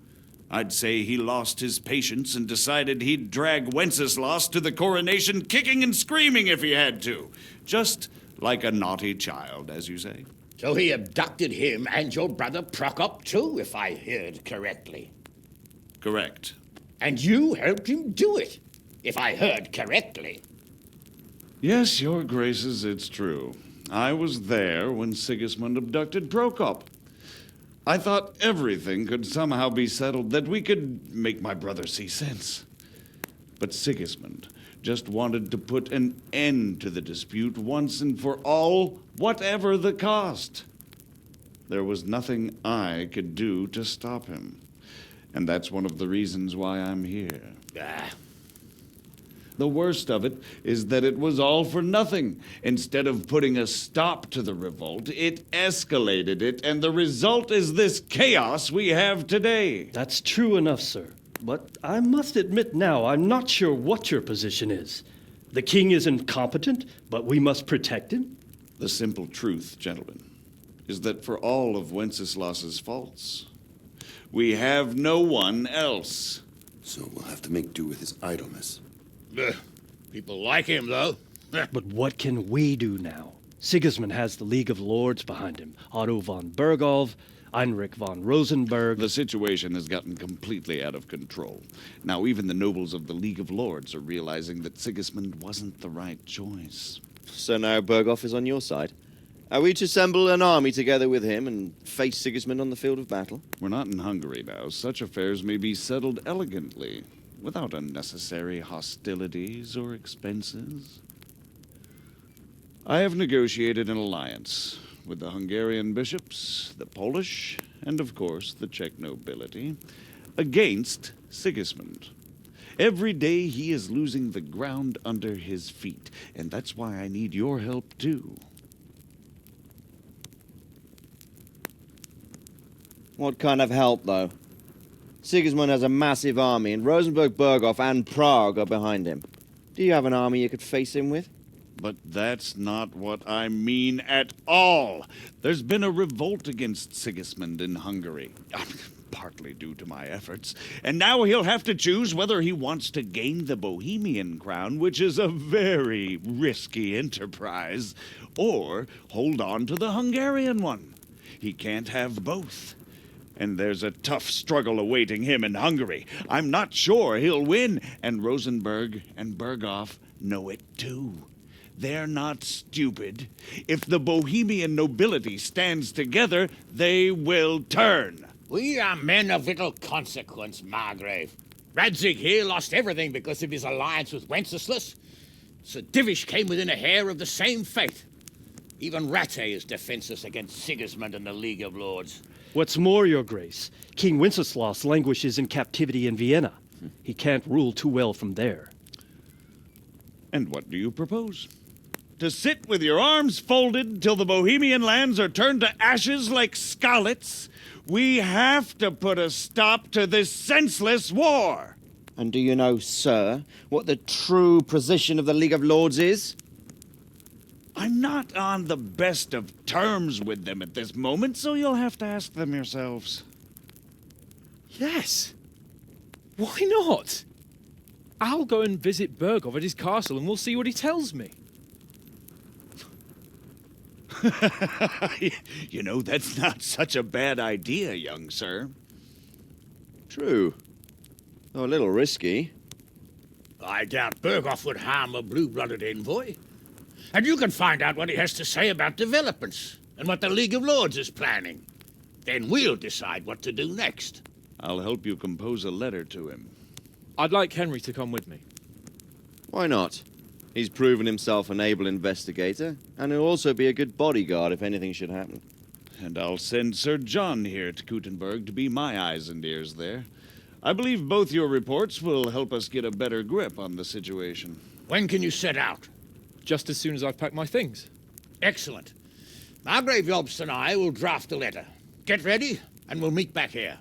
I'd say he lost his patience and decided he'd drag Wenceslas to the coronation kicking and screaming if he had to. Just like a naughty child, as you say. So he abducted him and your brother Prokop too, if I heard correctly. Correct. And you helped him do it, if I heard correctly. Yes, your graces, it's true. I was there when Sigismund abducted Prokop. I thought everything could somehow be settled, that we could make my brother see sense. But Sigismund just wanted to put an end to the dispute once and for all, whatever the cost. There was nothing I could do to stop him. And that's one of the reasons why I'm here. The worst of it is that it was all for nothing. Instead of putting a stop to the revolt, it escalated it, and the result is this chaos we have today. That's true enough, sir. But I must admit now, I'm not sure what your position is. The king is incompetent, but we must protect him? The simple truth, gentlemen, is that for all of Wenceslas's faults, we have no one else. So we'll have to make do with his idleness. People like him, though. But what can we do now? Sigismund has the League of Lords behind him. Otto von Berghoff, Heinrich von Rosenberg. The situation has gotten completely out of control. Now even the nobles of the League of Lords are realizing that Sigismund wasn't the right choice. So now Berghoff is on your side? Are we to assemble an army together with him and face Sigismund on the field of battle? We're not in Hungary now. Such affairs may be settled elegantly, without unnecessary hostilities or expenses. I have negotiated an alliance with the Hungarian bishops, the Polish, and of course the Czech nobility, against Sigismund. Every day he is losing the ground under his feet, and that's why I need your help too. What kind of help, though? Sigismund has a massive army, and Rosenberg, Berghoff, and Prague are behind him. Do you have an army you could face him with? But that's not what I mean at all. There's been a revolt against Sigismund in Hungary, partly due to my efforts, and now he'll have to choose whether he wants to gain the Bohemian crown, which is a very risky enterprise, or hold on to the Hungarian one. He can't have both. And there's a tough struggle awaiting him in Hungary. I'm not sure he'll win, and Rosenberg and Berghoff know it too. They're not stupid. If the Bohemian nobility stands together, they will turn. We are men of little consequence, Margrave. Radzig here lost everything because of his alliance with Wenceslas. Sir Divish came within a hair of the same fate. Even Rattay is defenseless against Sigismund and the League of Lords. What's more, Your Grace, King Wenceslas languishes in captivity in Vienna. He can't rule too well from there. And what do you propose? To sit with your arms folded till the Bohemian lands are turned to ashes like Skalitz? We have to put a stop to this senseless war. And do you know, sir, what the true position of the League of Lords is? I'm not on the best of terms with them at this moment, so you'll have to ask them yourselves. Yes. Why not? I'll go and visit Berghoff at his castle and we'll see what he tells me. You know, that's not such a bad idea, young sir. True. Though a little risky. I doubt Berghoff would harm a blue-blooded envoy. And you can find out what he has to say about developments and what the League of Lords is planning. Then we'll decide what to do next. I'll help you compose a letter to him. I'd like Henry to come with me. Why not? He's proven himself an able investigator, and he'll also be a good bodyguard if anything should happen. And I'll send Sir John here to Kuttenberg to be my eyes and ears there. I believe both your reports will help us get a better grip on the situation. When can you set out? Just as soon as I've packed my things. Excellent. Margrave Jobst and I will draft a letter. Get ready, and we'll meet back here.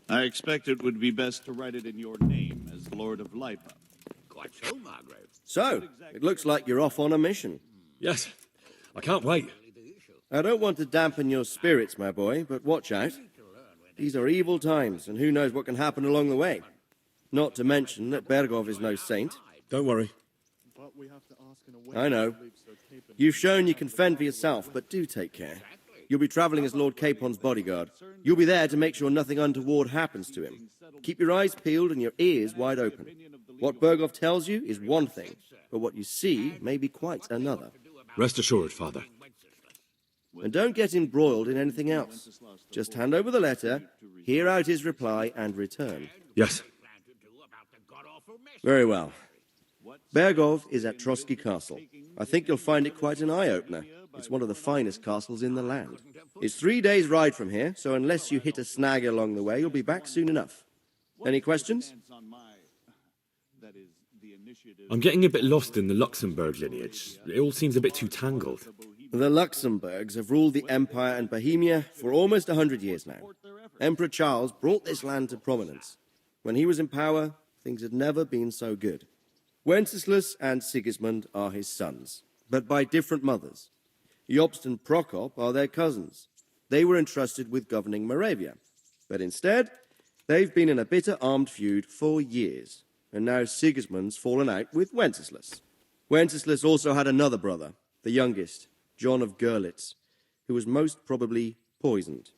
I expect it would be best to write it in your name as Lord of Lipa. Quite so, Margrave. So, it looks like you're off on a mission. Yes. I can't wait. I don't want to dampen your spirits, my boy, but watch out. These are evil times, and who knows what can happen along the way. Not to mention that Berghoff is no saint. Don't worry. I know. You've shown you can fend for yourself, but do take care. You'll be traveling as Lord Capon's bodyguard. You'll be there to make sure nothing untoward happens to him. Keep your eyes peeled and your ears wide open. What Berghoff tells you is one thing, but what you see may be quite another. Rest assured, Father. And don't get embroiled in anything else. Just hand over the letter, hear out his reply, and return. Yes. Very well. Berghoff is at Trotsky Castle. I think you'll find it quite an eye-opener. It's one of the finest castles in the land. It's 3 days' ride from here, so unless you hit a snag along the way, you'll be back soon enough. Any questions? I'm getting a bit lost in the Luxembourg lineage. It all seems a bit too tangled. The Luxembourgs have ruled the Empire and Bohemia for almost 100 years now. Emperor Charles brought this land to prominence. When he was in power, things had never been so good. Wenceslas and Sigismund are his sons, but by different mothers. Jobst and Prokop are their cousins. They were entrusted with governing Moravia. But instead, they've been in a bitter armed feud for years, and now Sigismund's fallen out with Wenceslas. Wenceslas also had another brother, the youngest, John of Görlitz, who was most probably poisoned.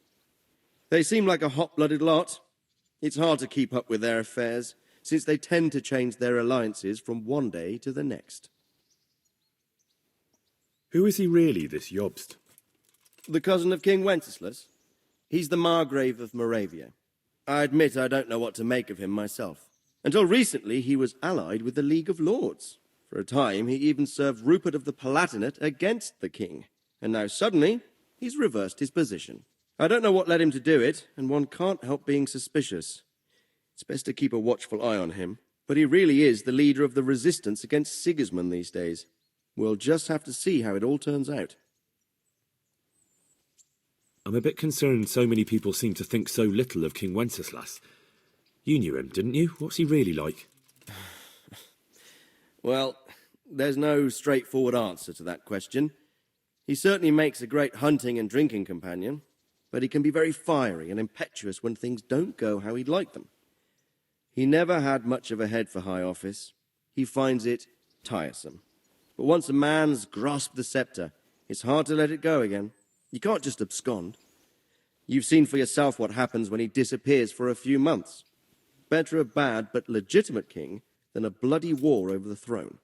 They seem like a hot-blooded lot. It's hard to keep up with their affairs, since they tend to change their alliances from one day to the next. Who is he really, this Jobst? The cousin of King Wenceslas. He's the Margrave of Moravia. I admit I don't know what to make of him myself. Until recently, he was allied with the League of Lords. For a time, he even served Rupert of the Palatinate against the king. And now suddenly, he's reversed his position. I don't know what led him to do it, and one can't help being suspicious. It's best to keep a watchful eye on him, but he really is the leader of the resistance against Sigismund these days. We'll just have to see how it all turns out. I'm a bit concerned so many people seem to think so little of King Wenceslas. You knew him, didn't you? What's he really like? Well, there's no straightforward answer to that question. He certainly makes a great hunting and drinking companion, but he can be very fiery and impetuous when things don't go how he'd like them. He never had much of a head for high office. He finds it tiresome. But once a man's grasped the scepter, it's hard to let it go again. You can't just abscond. You've seen for yourself what happens when he disappears for a few months. Better a bad but legitimate king than a bloody war over the throne.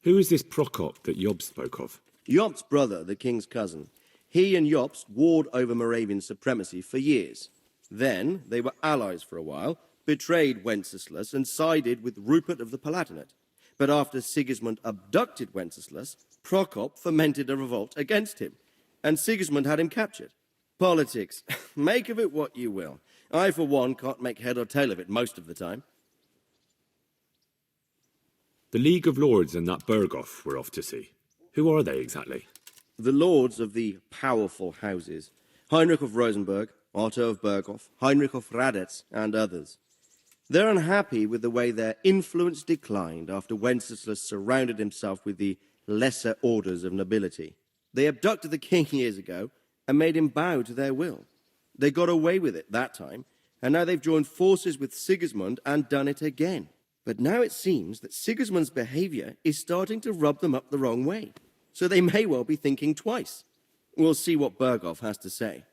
Who is this Prokop that Jobst spoke of? Jobst's brother, the king's cousin. He and Jobst warred over Moravian supremacy for years. Then they were allies for a while, betrayed Wenceslas and sided with Rupert of the Palatinate. But after Sigismund abducted Wenceslas, Prokop fomented a revolt against him, and Sigismund had him captured. Politics. Make of it what you will. I, for one, can't make head or tail of it most of the time. The League of Lords and that Berghoff we're off to see. Who are they exactly? The lords of the powerful houses. Heinrich of Rosenberg, Otto of Berghoff, Heinrich of Radetz, and others. They're unhappy with the way their influence declined after Wenceslas surrounded himself with the lesser orders of nobility. They abducted the king years ago and made him bow to their will. They got away with it that time, and now they've joined forces with Sigismund and done it again. But now it seems that Sigismund's behavior is starting to rub them up the wrong way, so they may well be thinking twice. We'll see what Berghoff has to say.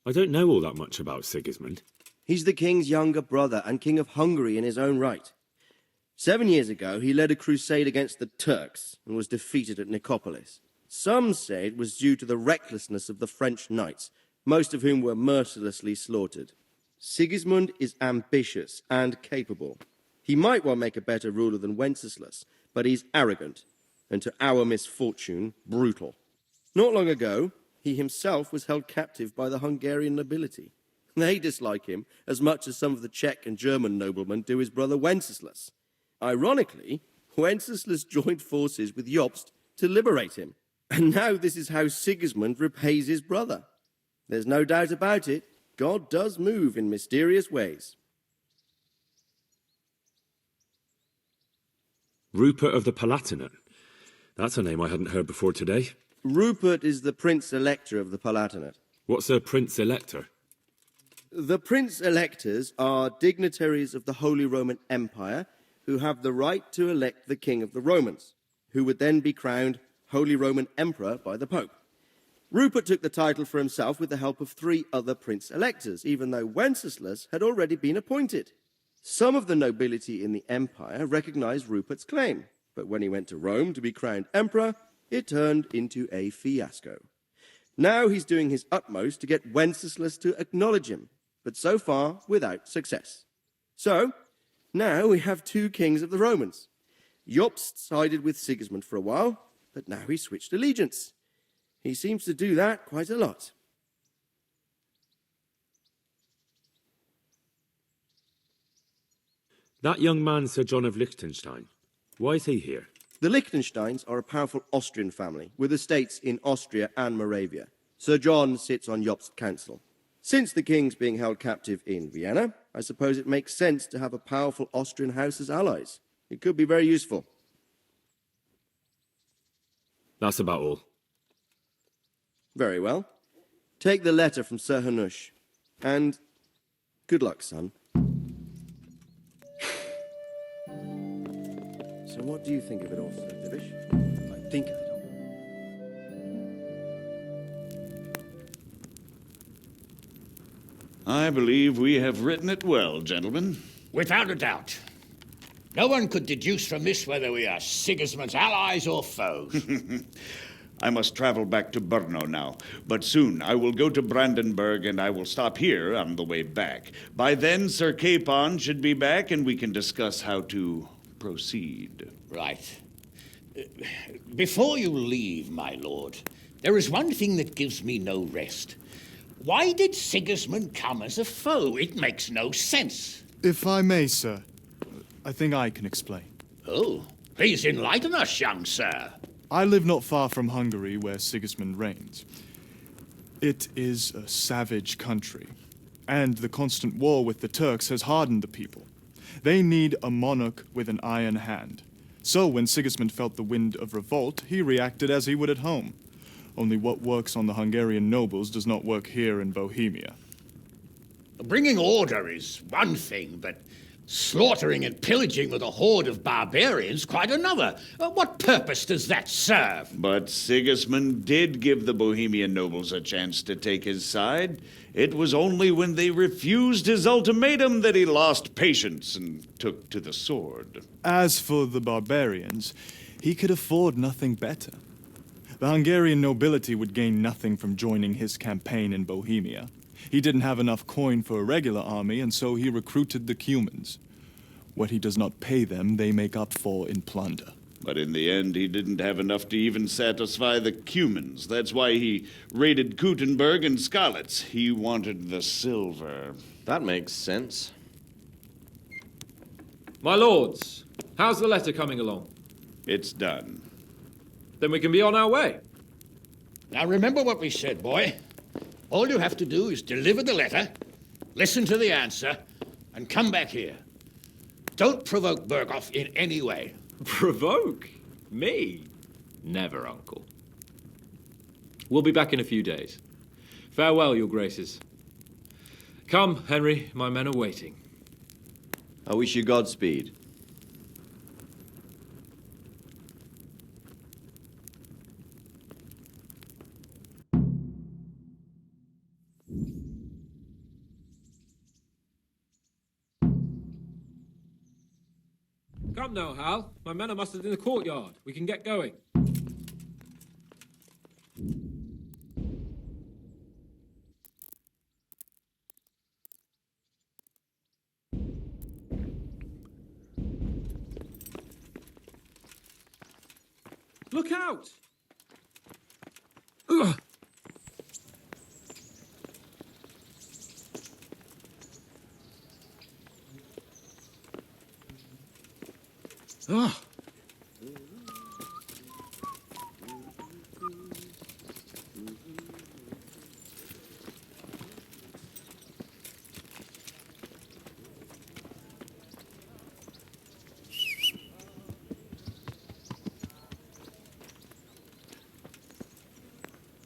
I don't know all that much about Sigismund. He's the king's younger brother and king of Hungary in his own right. 7 years ago, he led a crusade against the Turks and was defeated at Nicopolis. Some say it was due to the recklessness of the French knights, most of whom were mercilessly slaughtered. Sigismund is ambitious and capable. He might well make a better ruler than Wenceslas, but he's arrogant, and to our misfortune, brutal. Not long ago, he himself was held captive by the Hungarian nobility. They dislike him as much as some of the Czech and German noblemen do his brother Wenceslas. Ironically, Wenceslas joined forces with Jobst to liberate him. And now this is how Sigismund repays his brother. There's no doubt about it, God does move in mysterious ways. Rupert of the Palatinate. That's a name I hadn't heard before today. Rupert is the Prince-Elector of the Palatinate. What's a Prince-Elector? The Prince-Electors are dignitaries of the Holy Roman Empire who have the right to elect the King of the Romans, who would then be crowned Holy Roman Emperor by the Pope. Rupert took the title for himself with the help of 3 other Prince-Electors, even though Wenceslas had already been appointed. Some of the nobility in the empire recognized Rupert's claim, But when he went to Rome to be crowned emperor, it turned into a fiasco. Now he's doing his utmost to get Wenceslas to acknowledge him, but so far without success. So, now we have two kings of the Romans. Jobst sided with Sigismund for a while, but now he switched allegiance. He seems to do that quite a lot. That young man, Sir John of Liechtenstein, why is he here? The Liechtensteins are a powerful Austrian family with estates in Austria and Moravia. Sir John sits on Jobst's council. Since the king's being held captive in Vienna, I suppose it makes sense to have a powerful Austrian house as allies. It could be very useful. That's about all. Very well. Take the letter from Sir Hanush. And good luck, son. So what do you think of it all, Sir Divish? I think of it all. I believe we have written it well, gentlemen. Without a doubt. No one could deduce from this whether we are Sigismund's allies or foes. I must travel back to Brno now, but soon I will go to Brandenburg and I will stop here on the way back. By then, Sir Capon should be back and we can discuss how to proceed. Right. Before you leave, my lord, there is one thing that gives me no rest. Why did Sigismund come as a foe? It makes no sense. If I may, sir, I think I can explain. Oh, please enlighten us, young sir. I live not far from Hungary, where Sigismund reigns. It is a savage country, and the constant war with the Turks has hardened the people. They need a monarch with an iron hand. So when Sigismund felt the wind of revolt, he reacted as he would at home. Only what works on the Hungarian nobles does not work here in Bohemia. Bringing order is one thing, but slaughtering and pillaging with a horde of barbarians quite another. What purpose does that serve? But Sigismund did give the Bohemian nobles a chance to take his side. It was only when they refused his ultimatum that he lost patience and took to the sword. As for the barbarians, he could afford nothing better. The Hungarian nobility would gain nothing from joining his campaign in Bohemia. He didn't have enough coin for a regular army, and so he recruited the Cumans. What he does not pay them, they make up for in plunder. But in the end, he didn't have enough to even satisfy the Cumans. That's why he raided Kuttenberg and Skalitz. He wanted the silver. That makes sense. My lords, how's the letter coming along? It's done. Then we can be on our way. Now remember what we said, boy. All you have to do is deliver the letter, listen to the answer, and come back here. Don't provoke Berghoff in any way. Provoke? Me? Never, Uncle. We'll be back in a few days. Farewell, your graces. Come, Henry, my men are waiting. I wish you Godspeed. Come now, Hal. My men are mustered in the courtyard. We can get going. Look out! Ugh. Ah.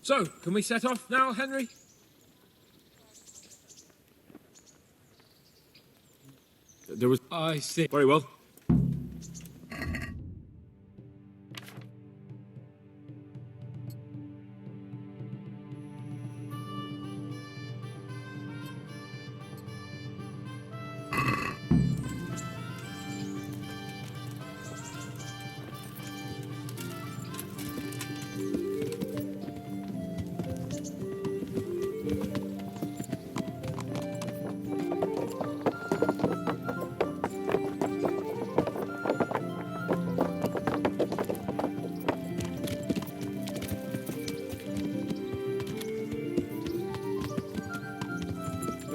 So, can we set off now, Henry? There was... I see. Very well.